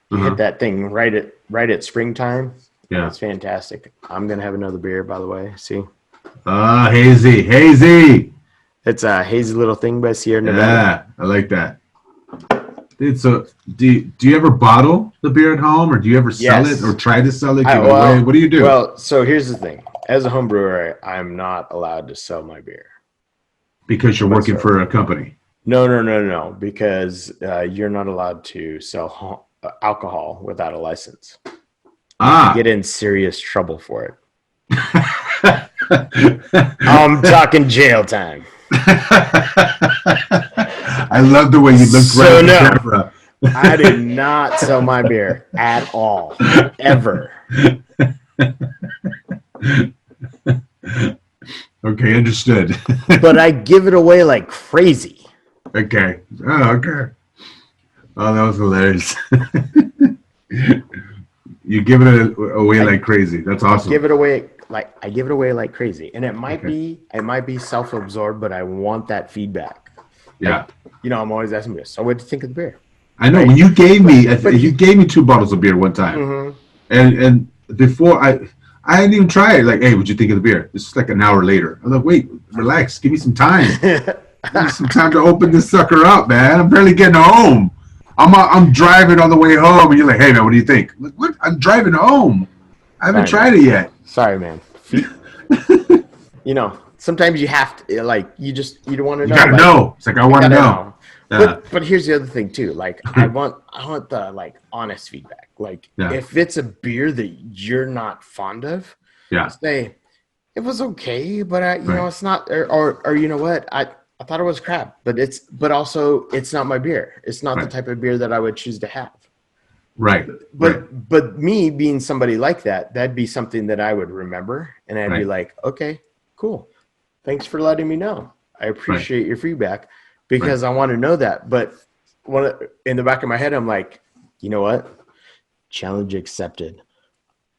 you hit that thing right at springtime.
Yeah,
it's fantastic. I'm gonna have another beer, by the way. See,
hazy.
It's a hazy little thing by Sierra Nevada.
Yeah, I like that, dude. So, do you ever bottle the beer at home, or do you ever sell it, or try to sell it? Give it away? What do you do?
Well, so here's the thing: as a home brewer, I'm not allowed to sell my beer.
Because you're working for a company?
No. Because you're not allowed to sell alcohol without a license. You get in serious trouble for it. I'm talking jail time.
I love the way you looked right at the camera.
I did not sell my beer at all, ever.
Okay, understood.
But I give it away like crazy.
Okay. Oh, okay. Oh, that was hilarious. You give it away like crazy. That's awesome.
Give it away I give it away like crazy, and it might be self-absorbed, but I want that feedback.
Yeah.
I'm always asking you, so what do you think of the beer?
I know,
Right?
when you gave me 2 bottles of beer one time,
Mm-hmm.
and before I didn't even try it. Like, hey, what'd you think of the beer? This is like an hour later. I'm like, wait, relax, give me some time. Give me some time to open this sucker up, man. I'm barely getting home. I'm driving on the way home, and you're like, hey, man, what do you think? I'm like, what? I'm driving home. I haven't tried it yet.
Sorry, man. Sometimes you have to, like, you don't want to know.
You gotta know. It's like, I want to know.
But here's the other thing too. Like, I want the like honest feedback. Like, if it's a beer that you're not fond of, say it was okay, but it's not, or you know what, I thought it was crap, but also it's not my beer. It's not the type of beer that I would choose to have.
Right.
But me being somebody like that, that'd be something that I would remember, and I'd be like, okay, cool. Thanks for letting me know. I appreciate your feedback, because I want to know that. But in the back of my head, I'm like, you know what? Challenge accepted.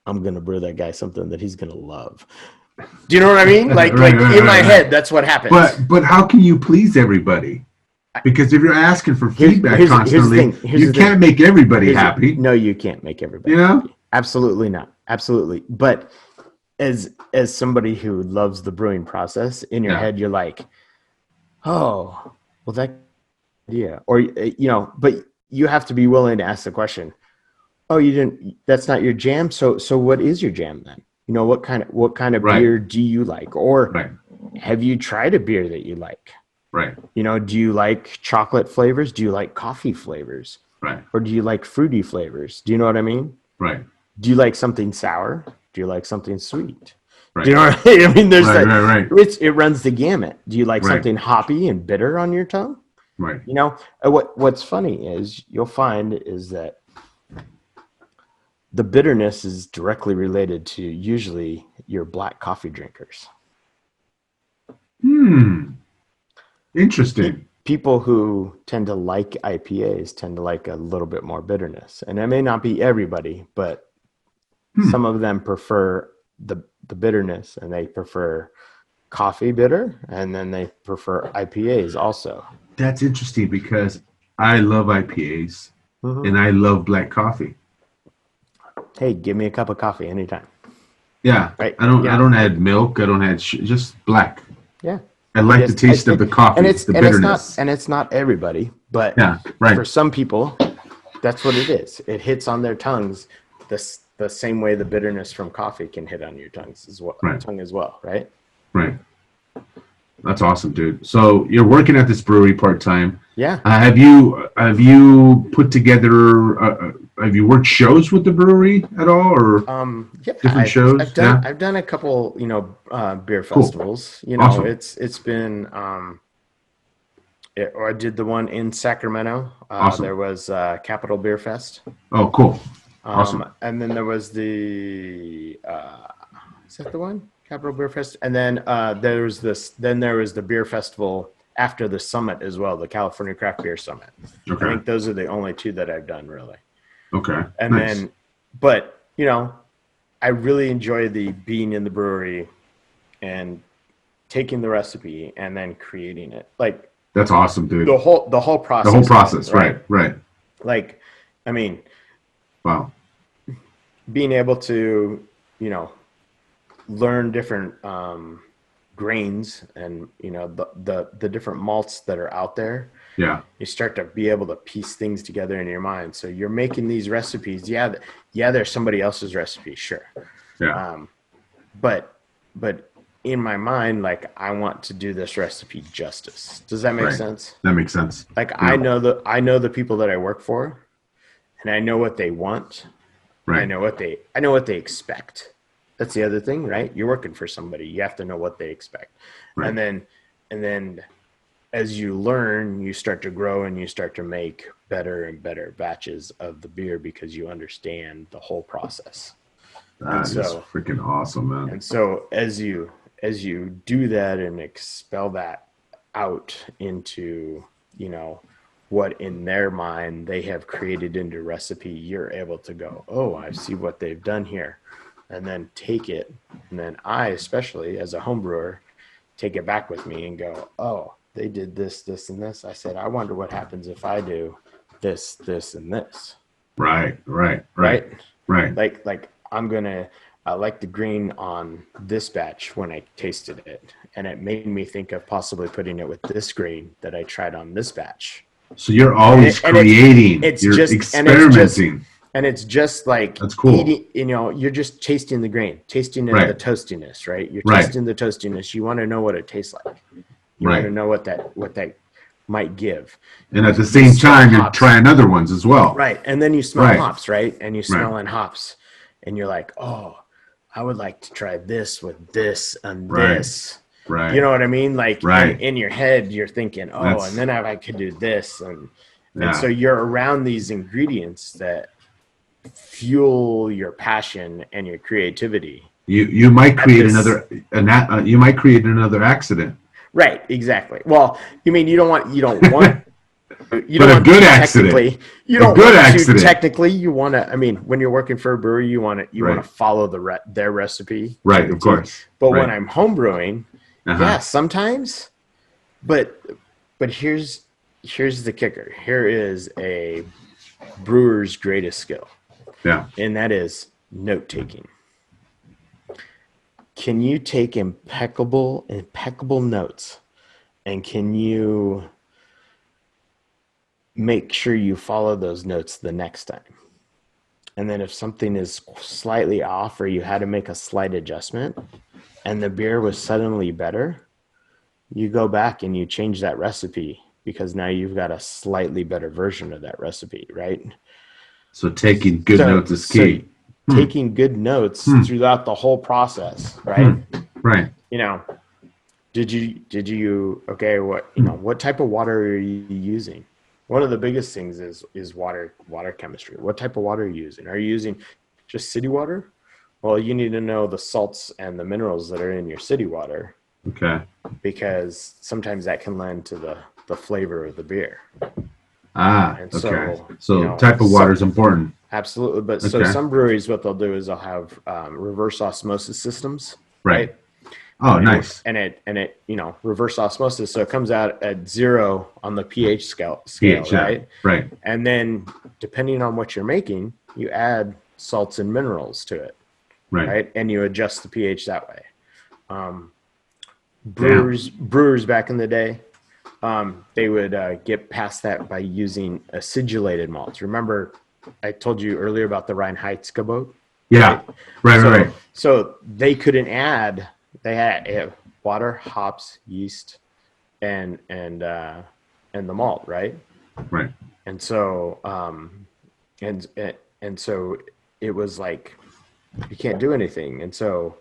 I'm going to brew that guy something that he's going to love. Do you know what I mean? Like, in my head, that's what happens.
But how can you please everybody? Because if you're asking for feedback constantly, you can't make everybody happy.
No, you can't make everybody happy. Absolutely not. Absolutely. But as somebody who loves the brewing process, in your head, you're like, oh, well, that idea. Or, but you have to be willing to ask the question, oh, that's not your jam. So what is your jam then? What kind of beer do you like? Or have you tried a beer that you like?
Right.
Do you like chocolate flavors? Do you like coffee flavors?
Right.
Or do you like fruity flavors? Do you know what I mean?
Right.
Do you like something sour? Do you like something sweet?
Right.
Do you know what I mean? There's
right.
It runs the gamut. Do you like something hoppy and bitter on your tongue?
Right.
What's funny is you'll find is that the bitterness is directly related to usually your black coffee drinkers.
Interesting.
People who tend to like IPAs tend to like a little bit more bitterness. And it may not be everybody, but some of them prefer the bitterness, and they prefer coffee bitter, and then they prefer IPAs also.
That's interesting, because I love IPAs and I love black coffee.
Hey, give me a cup of coffee anytime.
Yeah. Right. I don't add milk. I don't add just black.
Yeah.
I like the taste of the coffee, the bitterness.
It's not everybody, but for some people, that's what it is. It hits on their tongues the same way the bitterness from coffee can hit on your tongues as well. Tongue as well, right?
Right. That's awesome, dude. So you're working at this brewery part-time.
Yeah.
Have you put together? Have you worked shows with the brewery at all, or different shows?
I've done a couple, beer festivals.
Cool. Awesome.
It's been. I did the one in Sacramento.
Awesome.
There was Capital Beer Fest.
Oh, cool. Awesome.
And then there was the. Is that the one? Capital Beer Fest, and then there was the beer festival after the summit as well, the California Craft Beer Summit.
Okay.
I think those are the only two that I've done, really.
Okay.
And then, but I really enjoy the being in the brewery and taking the recipe and then creating it. Like,
that's awesome, dude.
The whole process.
The whole process, right.
Like, I mean,
wow.
Being able to, learn different grains and the different malts that are out there.
Yeah.
You start to be able to piece things together in your mind. So you're making these recipes. Yeah, there's somebody else's recipe, sure.
Yeah.
But in my mind, like, I want to do this recipe justice. Does that make sense?
That makes sense.
Like, yeah. I know the people that I work for, and I know what they want. Right. I know what they expect. That's the other thing, right? You're working for somebody. You have to know what they expect. Right. And then as you learn, you start to grow and you start to make better and better batches of the beer because you understand the whole process.
That is freaking awesome, man.
And so as you do that and expel that out into, what in their mind they have created into recipe, you're able to go, oh, I see what they've done here. and then take it. And then I, especially as a home brewer, take it back with me and go, oh, they did this, this, and this. I said, I wonder what happens if I do this, this, and this.
Right.
Like I like the green on this batch when I tasted it, and it made me think of possibly putting it with this green that I tried on this batch.
So you're always creating. You're experimenting.
And it's just like
that's cool.
Eating, you're just tasting the grain, tasting the toastiness, right? You're tasting the toastiness. You want to know what it tastes like. You want to know what that might give.
And at the same time, you're trying other ones as well.
Right. And then you smell hops, right? And you smell in hops, and you're like, oh, I would like to try this with this and this. Right. You know what I mean? Like in your head, you're thinking, oh, and then I could do this. And so you're around these ingredients that fuel your passion and your creativity.
You might create another accident.
Right. Exactly. Well, you mean you don't want
but a good accident.
You don't want to technically. You want to. I mean, when you're working for a brewery, you want to follow their recipe.
Right. Of course.
But when I'm home brewing, sometimes. But here's the kicker. Here is a brewer's greatest skill.
Yeah.
And that is note taking. Can you take impeccable notes, and can you make sure you follow those notes the next time? And then if something is slightly off, or you had to make a slight adjustment and the beer was suddenly better, you go back and you change that recipe, because now you've got a slightly better version of that recipe, right?
So taking good notes is key.
Taking good notes throughout the whole process, right?
Right.
Did you what type of water are you using? One of the biggest things is water chemistry. What type of water are you using? Are you using just city water? Well, you need to know the salts and the minerals that are in your city water.
Okay.
Because sometimes that can lend to the flavor of the beer.
Okay. So type of water is important.
Absolutely. But so some breweries, what they'll do is they'll have reverse osmosis systems.
Right. Oh, nice.
And it reverse osmosis. So it comes out at 0 on the pH scale, right?
Right.
And then depending on what you're making, you add salts and minerals to it. Right. And you adjust the pH that way. Brewers back in the day, they would get past that by using acidulated malts. Remember, I told you earlier about the Reinheitsgebot?
Yeah, right.
So they couldn't add. They had water, hops, yeast, and the malt, right?
Right.
And so and so it was like you can't do anything, and so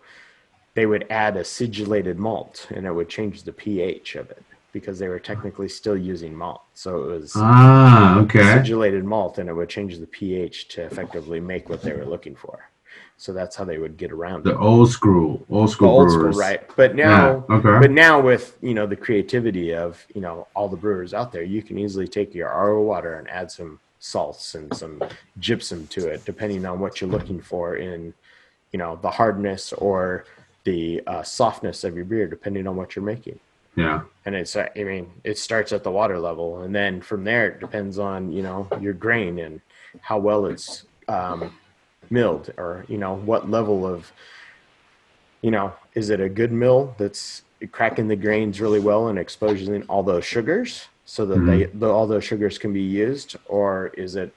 they would add acidulated malt, and it would change the pH of it, because they were technically still using malt. So it was acidulated malt, and it would change the pH to effectively make what they were looking for. So that's how they would get around
the old school brewers.
Right. But now, with the creativity of all the brewers out there, you can easily take your RO water and add some salts and some gypsum to it, depending on what you're looking for in the hardness or the softness of your beer, depending on what you're making.
Yeah.
And it starts at the water level, and then from there it depends on your grain and how well it's milled, or what level of is it a good mill that's cracking the grains really well and exposing all those sugars so that all those sugars can be used, or is it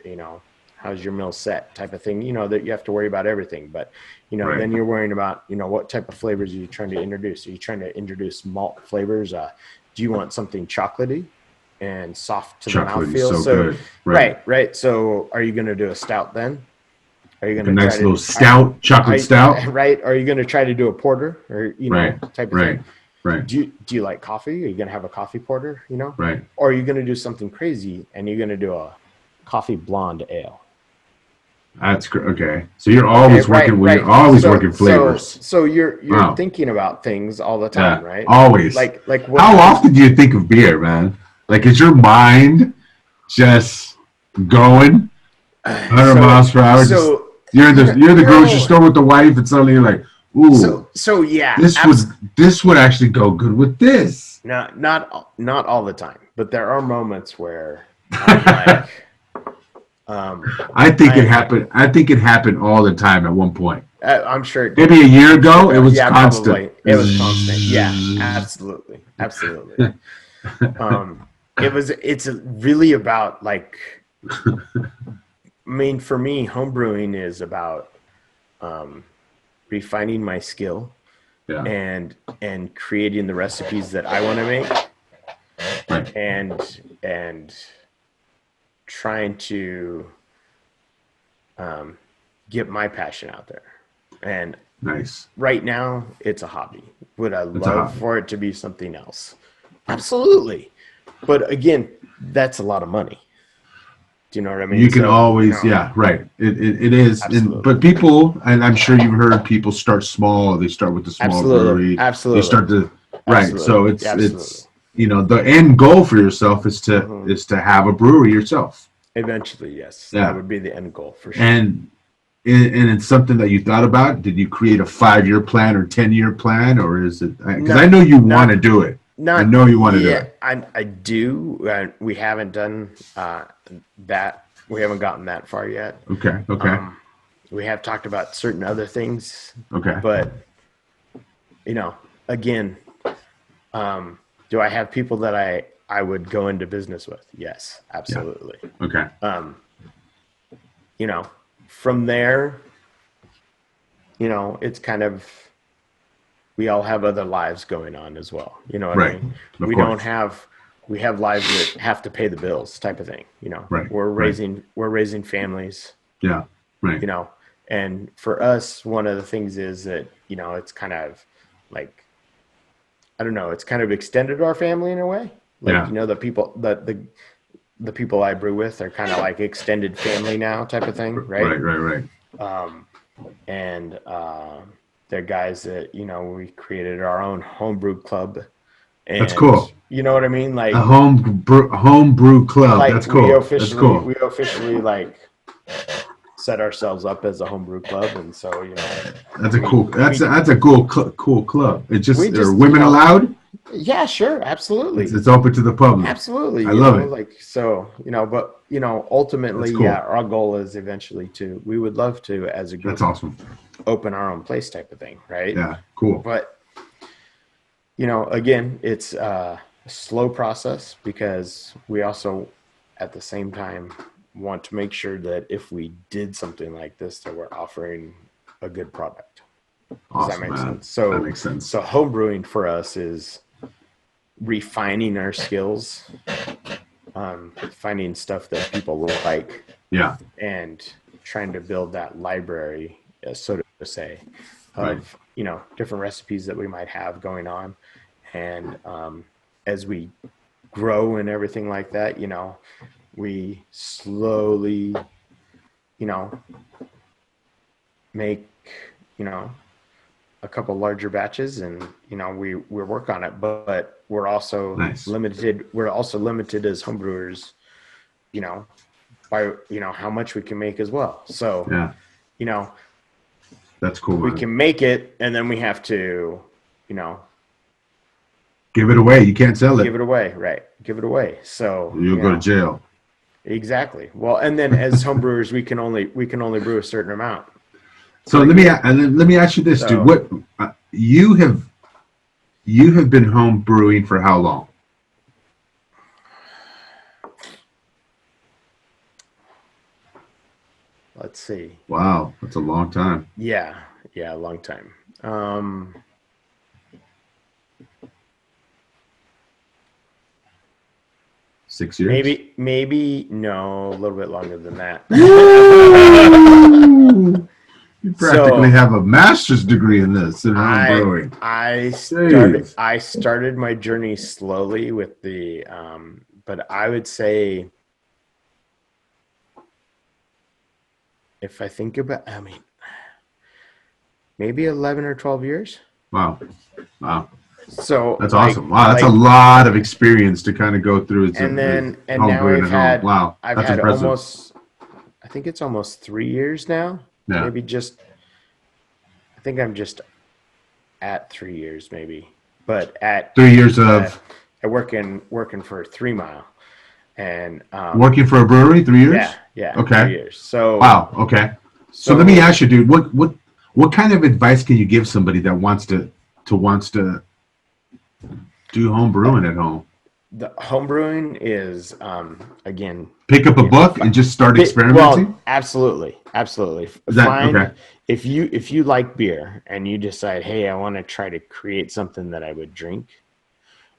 how's your mill set type of thing, that you have to worry about everything. But then you're worrying about what type of flavors are you trying to introduce. Are you trying to introduce malt flavors? Do you want something chocolatey and soft to the mouthfeel?
So good.
Right. So are you going to do a stout then? Are you going to
nice little stout, chocolate stout?
Right. Are you going to try to do a porter, or type of thing?
Right.
Do you like coffee? Are you going to have a coffee porter?
Right.
Or are you going to do something crazy and you're going to do a coffee blonde ale?
That's great. Okay. So you're always working with working flavors.
So you're thinking about things all the time, right?
Always.
Like
how often do you think of beer, man? Like, is your mind just going 100 miles per hour? You're the grocery
No.
store with the wife, and suddenly you're like, ooh,
So yeah,
this would actually go good with this.
no, not all the time, but there are moments where I'm like,
I think it happened. I think it happened all the time at one point.
I'm sure it did.
Maybe a year ago, it was
Yeah,
constant.
probably. It was constant. Yeah, absolutely. It's really about like, I mean, for me, home brewing is about refining my skill
Yeah.
and creating the recipes that I want to make,
Right.
and trying to get my passion out there. And
Nice.
right now, it's a hobby. Would I love for it to be something else? Absolutely. But again, that's a lot of money. Do you know what I mean?
You can always, yeah, right. It is. But people, and I'm sure you've heard people start small. They start with the small brewery.
Absolutely.
They start to, right. So it's
Absolutely.
the end goal for yourself is to have a brewery yourself.
Eventually, yes.
Yeah.
That would be the end goal for sure.
And it's something that you thought about. Did you create a 5-year plan or 10-year plan, or is it? Because I know you want to do it. I know you want to do it.
I do. We haven't done that. We haven't gotten that far yet.
Okay.
We have talked about certain other things.
Okay.
But again, do I have people that I would go into business with? Yes, absolutely.
Yeah. Okay.
From there, it's kind of, we all have other lives going on as well. You know what I mean? We have lives that have to pay the bills type of thing.
Right.
We're raising families.
Yeah. Right.
And for us, one of the things is that, it's kind of like, I don't know, it's kind of extended our family in a way. Like, the people the people I brew with are kind of like extended family now type of thing. Right. And they're guys that, we created our own homebrew club. And,
that's cool.
You know what I mean? Like
a homebrew club.
Like
that's cool.
We officially like set ourselves up as a homebrew club, and so
that's a cool. That's a cool club. It's just are women allowed?
Yeah, sure, absolutely.
It's open to the public.
Absolutely,
I love it.
Like so, but ultimately,
cool.
our goal is eventually we would love to, as a group,
that's awesome,
open our own place type of thing, right?
Yeah, cool.
But again, it's a slow process because we also, at the same time, want to make sure that if we did something like this, that we're offering a good product.
Awesome,
does that make
man.
sense? So
that makes sense.
So home brewing for us is refining our skills, finding stuff that people like, and trying to build that library, so to say, of different recipes that we might have going on. And as we grow and everything like that, we slowly, make, a couple larger batches, and we work on it, but we're also limited. We're also limited as homebrewers, by how much we can make as well. So
that's cool.
We can make it, and then we have to,
give it away. You can't sell it.
Give it away, right? Give it away. So
you'll go to jail.
Exactly. Well, and then as homebrewers, we can only brew a certain amount.
So let me ask you this, dude. What you have been home brewing for how long?
Let's see.
Wow, that's a long time.
Yeah, a long time.
6 years?
Maybe no, a little bit longer than that.
You practically have a master's degree in this, in home brewing.
I started my journey slowly with the, but I would say, if I think about, maybe 11 or 12 years.
Wow.
So
that's awesome. Wow, that's a lot of experience to kind of go through.
And now I've had
wow,
I've
that's
had
impressive.
I think it's almost 3 years now
Yeah.
maybe just, I think I'm just at 3 years maybe, but at
3 years of
working for 3 Mile, and
working for a brewery. 3 years.
Yeah,
Okay.
3 years. So
wow. Okay. So let me ask you, dude. What kind of advice can you give somebody that wants to do home brewing at home?
the home brewing is again,
Pick up a book and just start experimenting.
well, absolutely.
Is that
Find,
okay?
if you like beer and you decide, hey, I want to try to create something that I would drink,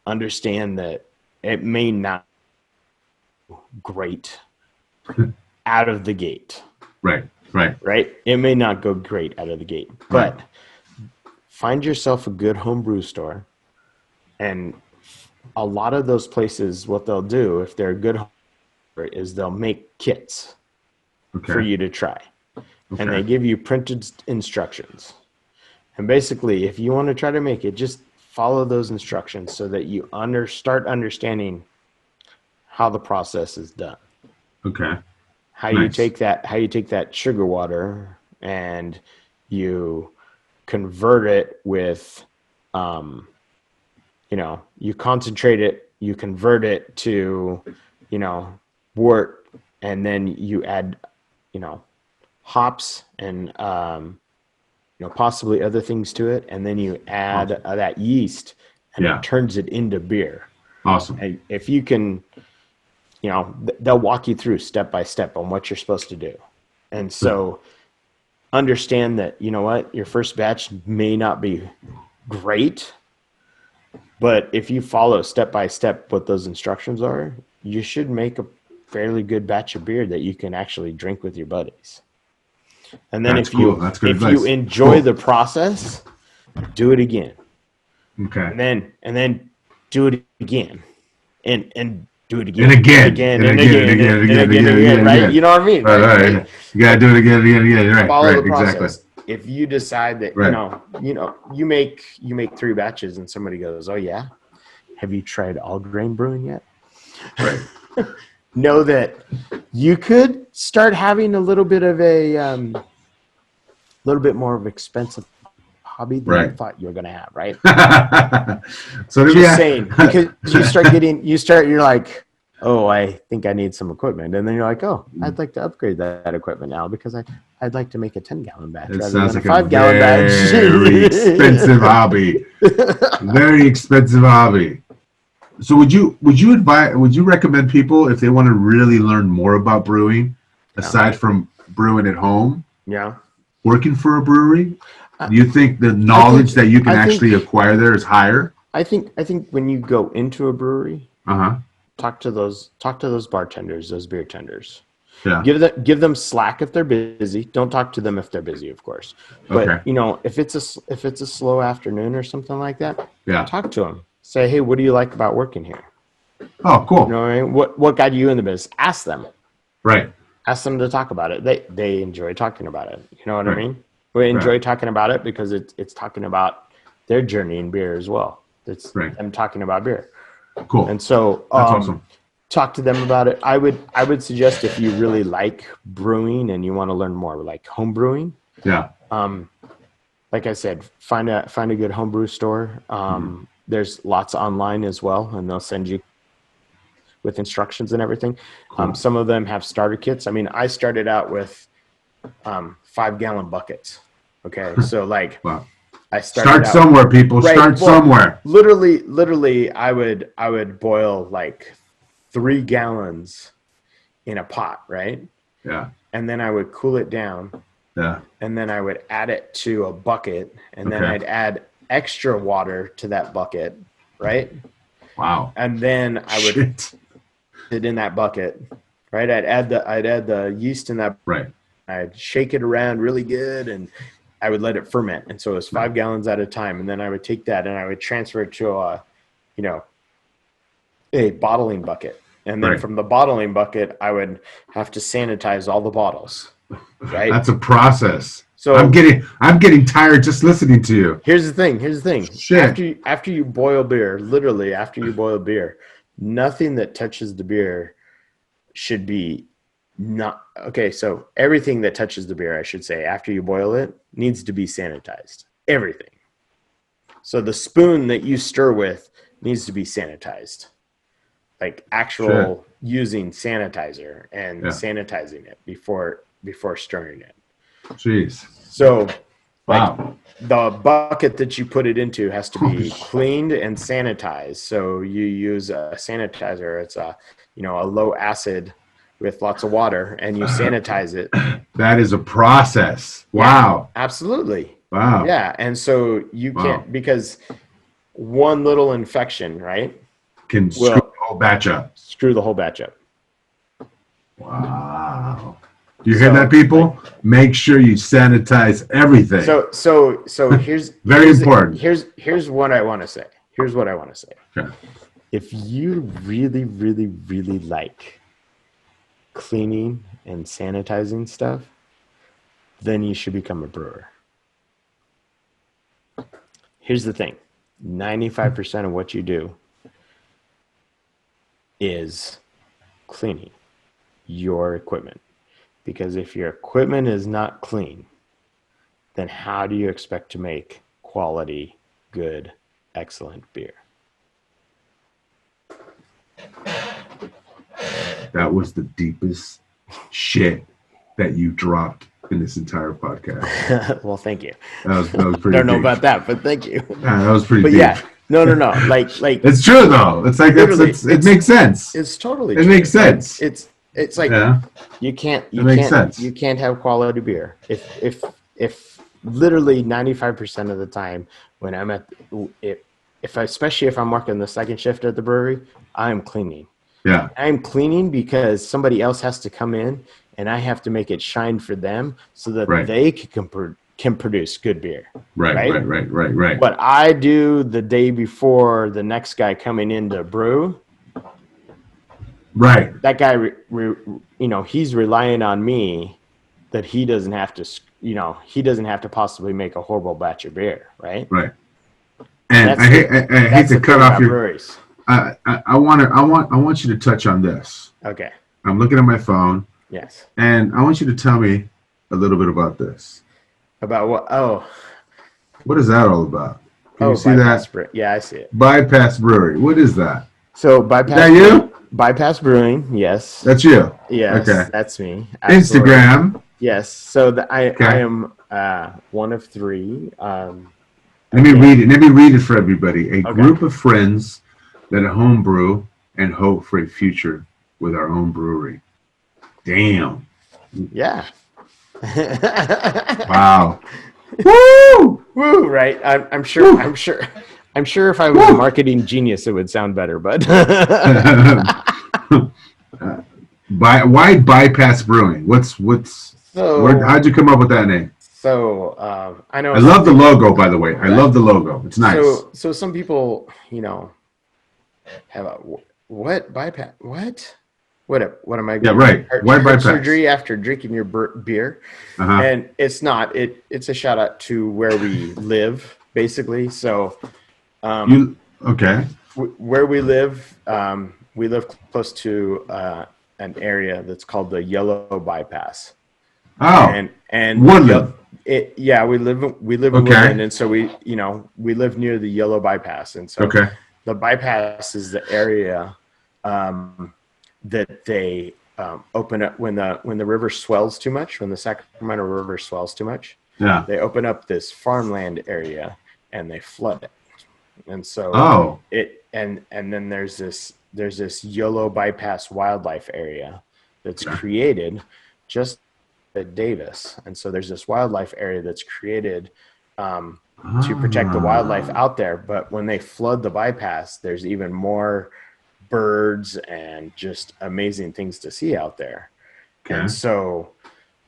understand that it may not be great out of the gate.
Right.
It may not go great out of the gate, but find yourself a good homebrew store. And a lot of those places, what they'll do, if they're a good homebrewer, is they'll make kits for you to try. Okay. And they give you printed instructions. And basically, if you want to try to make it, just follow those instructions so that you start understanding how the process is done.
Okay.
How you take that sugar water and you convert it with, you concentrate it, you convert it to, wort, and then you add, hops and, possibly other things to it. And then you add that yeast and it turns it into beer.
Awesome.
And if you can, they'll walk you through step by step on what you're supposed to do. And so understand that, your first batch may not be great, but if you follow step by step what those instructions are, you should make a fairly good batch of beer that you can actually drink with your buddies. And then if you enjoy the process, do it again.
Okay.
And then do it again. And do it again.
And again.
Right? You know what I mean?
Right. You gotta do it again. Right.
Follow the process.
Exactly.
If you decide that you make 3 batches and somebody goes, "Oh yeah, have you tried all grain brewing yet?"
Right.
Know that you could start having a little bit of little bit more of expensive hobby than you thought you were going to have, right?
So
just saying, because you're like, oh, I think I need some equipment. And then you're like, oh, I'd like to upgrade that equipment now because I'd like to make a 10-gallon batch rather than a 5-gallon batch.
Very expensive hobby. Very expensive hobby. So would you recommend people, if they want to really learn more about brewing, aside from brewing at home, working for a brewery? Do you think the knowledge that you can actually acquire there is higher?
I think when you go into a brewery, talk to those bartenders, those beer tenders. Yeah. Give them slack if they're busy. Don't talk to them if they're busy, of course. But if it's a slow afternoon or something like that, talk to them. Say, hey, what do you like about working here?
Oh, cool.
You know what I mean? What got you in the business? Ask them.
Right.
Ask them to talk about it. They enjoy talking about it. You know what I mean? We enjoy talking about it because it's talking about their journey in beer as well. It's them talking about beer.
Cool.
And so
that's awesome.
Talk to them about it. I would suggest, if you really like brewing and you want to learn more, like home brewing.
Yeah.
Like I said, find a good homebrew store. There's lots online as well, and they'll send you with instructions and everything. Cool. Some of them have starter kits. I mean, I started out with 5-gallon buckets. Okay, so like I started
somewhere, people. Start somewhere.
Literally, I would boil like 3 gallons in a pot, right?
Yeah.
And then I would cool it down.
Yeah.
And then I would add it to a bucket, and then I'd add extra water to that bucket, right?
Wow.
And then I would put it in that bucket, right? I'd add the yeast in that.
Right.
I'd shake it around really good, and I would let it ferment. And so it was 5 gallons at a time. And then I would take that and I would transfer it to a bottling bucket. And then from the bottling bucket, I would have to sanitize all the bottles. Right.
That's a process.
So
I'm getting tired just listening to you.
Here's the thing.
Shit.
After you boil beer, literally after you boil beer, nothing that touches the beer should be not okay. So everything that touches the beer, I should say, after you boil it, needs to be sanitized. Everything. So the spoon that you stir with needs to be sanitized, like actual using sanitizer and sanitizing it before stirring it.
Jeez.
So, like, the bucket that you put it into has to be cleaned and sanitized. So you use a sanitizer. It's a low acid with lots of water, and you sanitize it.
That is a process. Wow.
Yeah, absolutely.
Wow.
Yeah, and so you can't, because one little infection, right,
can screw the whole batch up.
Screw the whole batch up.
Wow. You hear that, people? Make sure you sanitize everything.
So here's
important.
Here's what I want to say.
Okay.
If you really, really, really like cleaning and sanitizing stuff, then you should become a brewer. Here's the thing. 95% of what you do is cleaning your equipment. Because if your equipment is not clean, then how do you expect to make quality, good, excellent beer?
That was the deepest shit that you dropped in this entire podcast.
Well, thank you.
That was pretty
I don't know
deep.
about that, but thank you.
Yeah, that was pretty deep.
Yeah, no. Like
it's true though. It's like it makes sense.
It's totally
it
true.
makes sense.
It's like you can't have quality beer if literally 95% of the time when I'm especially if I'm working the second shift at the brewery, I'm cleaning.
Yeah,
I'm cleaning because somebody else has to come in and I have to make it shine for them so that they can produce good beer.
Right.
What I do the day before the next guy coming in to brew.
Right.
That guy, he's relying on me that he doesn't have to possibly make a horrible batch of beer, right?
Right. And I hate to cut off your breweries. I want you to touch on this.
Okay.
I'm looking at my phone.
Yes.
And I want you to tell me a little bit about this.
About what? Oh.
What is that all about? Can you see that?
Yeah, I see it.
ByPass Brewing. What is that?
So ByPass.
Is that you?
ByPass Brewing. Yes.
That's you.
Yes. Okay. That's me.
Absolutely. Instagram.
Yes. So I am one of three.
Let me read it. Let me read it for everybody. A group of friends that homebrew and hope for a future with our own brewery. Damn.
Yeah.
Wow. Woo!
Woo! Right. I'm sure. Woo. I'm sure if I was a marketing genius, it would sound better. But
why ByPass Brewing? How'd you come up with that name?
So I know.
I love the logo, by the way. I love the logo. It's nice.
So some people, have a what ByPass? What am I?
Yeah, right. Why ByPass?
Surgery after drinking your beer, and it's not. It's a shout out to where we live, basically. So, where we live close to an area that's called the Yellow Bypass.
Oh,
and
Woodland.
We live in Woodland, and so we live near the Yellow Bypass, and so the bypass is the area that they open up when the river swells too much, when the Sacramento River swells too much.
Yeah,
they open up this farmland area and they flood it, and so and then there's this Yellow Bypass wildlife area that's created just at Davis, and so there's this wildlife area that's created to protect the wildlife out there. But when they flood the bypass, there's even more birds and just amazing things to see out there. Okay. And so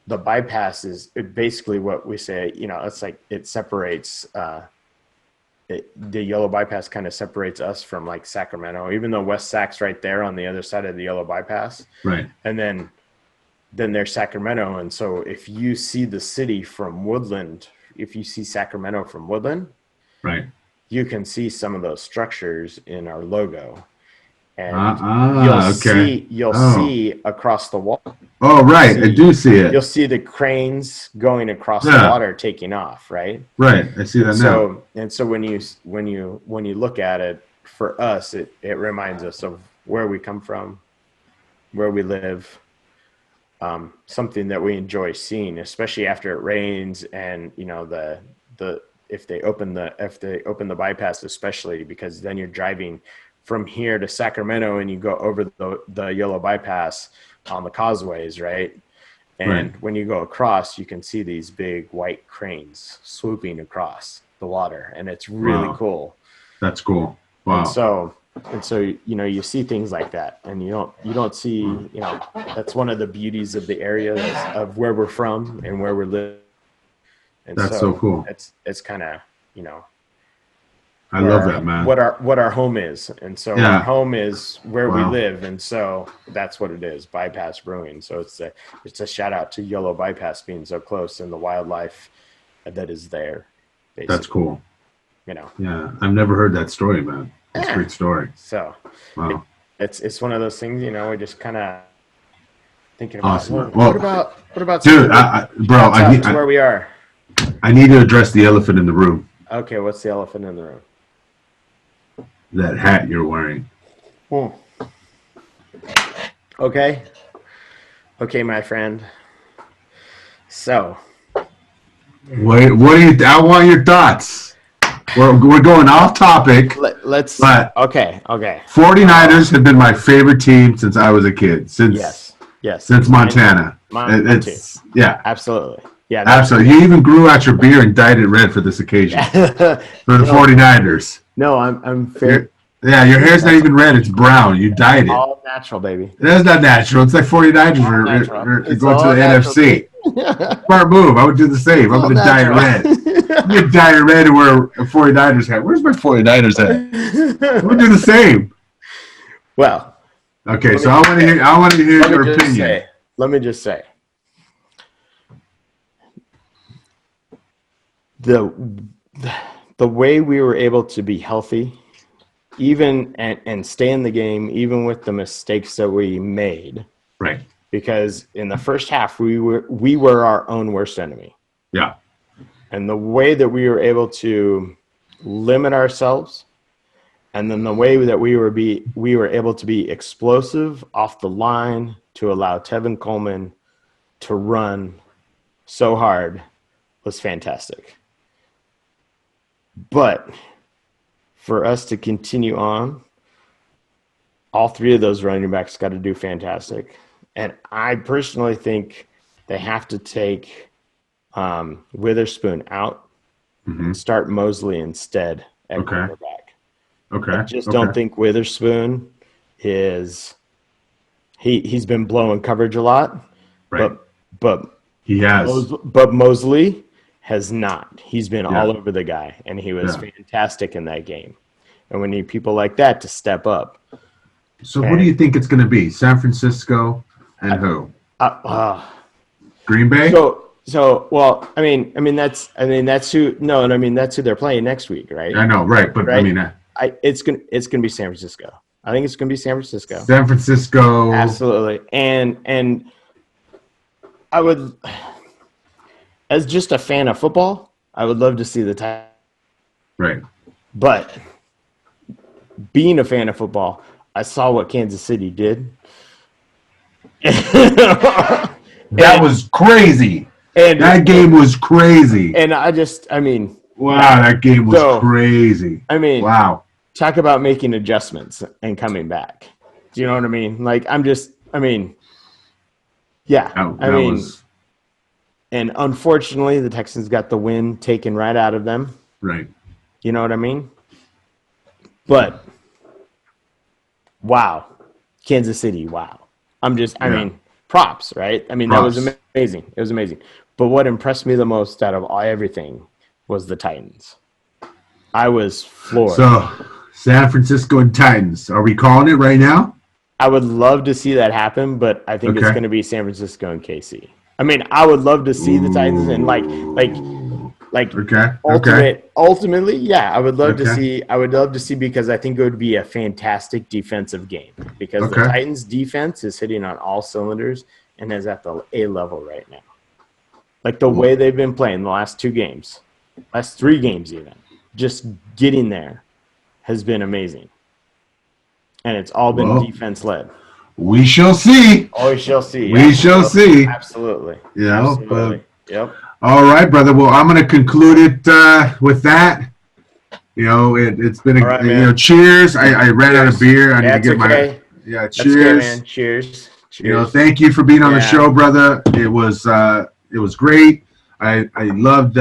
the bypass is basically what we say, it's like it separates the Yellow Bypass kind of separates us from like Sacramento, even though West Sac's right there on the other side of the Yellow Bypass.
Right.
And then there's Sacramento. And so if you see the city from Woodland, if you see Sacramento from Woodland,
right,
you can see some of those structures in our logo. and
okay.
you'll see across the wall.
Oh, right. I do see it.
You'll see the cranes going across the water, taking off, right?
Right. I see that now.
And so when you look at it, for us, it reminds us of where we come from, where we live, something that we enjoy seeing, especially after it rains, and if they open the bypass, especially because then you're driving from here to Sacramento and you go over the yellow bypass on the causeways, right? And when you go across, you can see these big white cranes swooping across the water, and it's really cool.
That's cool. Wow.
And so you see things like that, and you don't see, that's one of the beauties of the area of where we're from and where we live. And
that's so cool.
It's kind of,
I love that, man.
What our home is. And so our home is where we live. And so that's what it is, ByPass Brewing. So it's a shout out to Yellow Bypass being so close and the wildlife that is there. Basically.
That's cool.
Yeah.
I've never heard that story, man. That's a great story.
So it's one of those things, we just kind of thinking about,
awesome.
What about
dude, bro,
where we are.
I need to address the elephant in the room.
Okay, what's the elephant in the room?
That hat you're wearing.
Okay, my friend. So,
what do you? I want your thoughts. We're going off topic.
Let's.
But
okay.
49ers have been my favorite team since I was a kid. Yes. Since Montana.
Mine too.
Yeah.
Absolutely. Yeah.
Absolutely. You even grew out your beard and dyed it red for this occasion. For the 49ers.
No, I'm fair.
Yeah, your hair's not even red. It's brown. You dyed it.
All natural, baby.
That's not natural. It's like 49ers are going to the NFC. Smart move. I would do the same. I'm going to dye it red. I'm going to dye it red and wear a 49ers hat. Where's my 49ers hat? I'm going to do the same.
Well.
Okay, so I want to hear your opinion.
Let me just say. The way we were able to be healthy, even and stay in the game, even with the mistakes that we made,
right?
Because in the first half, we were our own worst enemy.
Yeah.
And the way that we were able to limit ourselves, and then the way that we were able to be explosive off the line to allow Tevin Coleman to run so hard was fantastic. But for us to continue on, all three of those running backs got to do fantastic. And I personally think they have to take Witherspoon out and start Mosley instead at quarterback.
Okay.
I just don't think Witherspoon he's been blowing coverage a lot.
Right.
But
he has.
But Mosley has not. He's been all over the guy, and he was fantastic in that game. And we need people like that to step up.
So what do you think it's going to be? San Francisco and who? Green Bay?
So well, I mean that's who that's who they're playing next week, right?
I know, right, but right?
It's gonna be San Francisco. I think it's gonna be San Francisco.
San Francisco,
absolutely. And I would, as just a fan of football, I would love to see the Titans.
Right.
But being a fan of football, I saw what Kansas City did.
That was crazy. And that game was crazy.
And wow,
that game was crazy. Wow.
Talk about making adjustments and coming back. Do you know what I mean? And unfortunately, the Texans got the win taken right out of them.
Right.
You know what I mean? But, wow. Kansas City, wow. Props, right? That was amazing. It was amazing. But what impressed me the most out of everything was the Titans. I was floored.
So, San Francisco and Titans. Are we calling it right now?
I would love to see that happen, but I think it's going to be San Francisco and KC. I would love to see the Titans and Like
Okay.
ultimately, yeah, I would love to
Okay.
see. I would love to see because I think it would be a fantastic defensive game because the
Okay.
Titans' defense is hitting on all cylinders and is at the A level right now. Like the way they've been playing the last 2 games, last 3 games even, just getting there has been amazing, and it's all been defense led.
We shall see.
Oh, we shall see.
We shall see.
Absolutely.
You know,
Absolutely. Yep.
All right, brother. Well, I'm going to conclude it with that. You know, it's been a
right, man.
cheers. I ran out of beer. I need to get
okay.
cheers.
That's okay, man. Cheers.
You know, thank you for being on the show, brother. It was great. I loved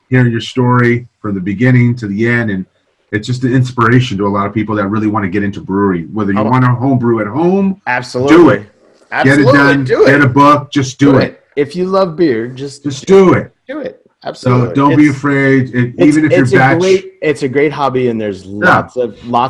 hearing your story from the beginning to the end, and it's just an inspiration to a lot of people that really want to get into brewery. Whether you want to home brew at home,
absolutely,
do it.
Absolutely.
Get it done.
Do it.
Get a book. Just do it.
If you love beer, just
do it.
Do it. Absolutely.
So don't be afraid. Even if you're batch,
it's a great hobby, and there's lots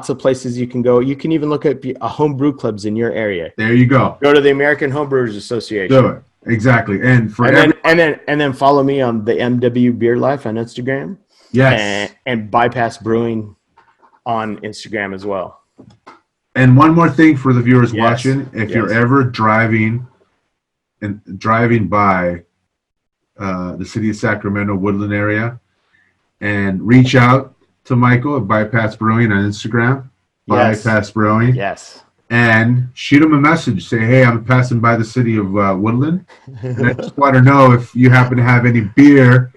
of places you can go. You can even look at home brew clubs in your area.
There you go.
Go to the American Homebrewers Association.
Do it. Exactly. And
then follow me on the MW Beer Life on Instagram.
Yes.
And ByPass Brewing on Instagram as well.
And one more thing for the viewers watching: if you're ever driving by the city of Sacramento, Woodland area, and reach out to Michael at ByPass Brewing on Instagram. ByPass Brewing.
Yes.
And shoot him a message. Say, hey, I'm passing by the city of Woodland. And I just want to know if you happen to have any beer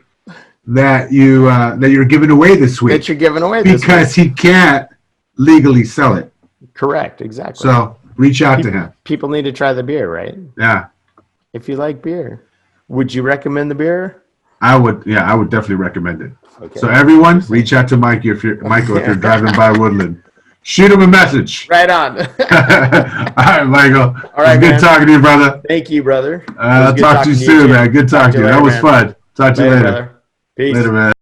that you're giving away this week.
That you're giving away this week.
Because he can't legally sell it.
Correct. Exactly.
So reach out to him.
People need to try the beer, right?
Yeah.
If you like beer. Would you recommend the beer?
I would. Yeah, I would definitely recommend it.
Okay.
So everyone, reach out to Michael if you're driving by Woodland. Shoot him a message.
Right on.
All right, Michael.
All right,
good talking to you, brother.
Thank you, brother.
I'll talk to you soon, man. Good talking to you. That was fun. Talk to you later.
Brother. Peace.
Later, man.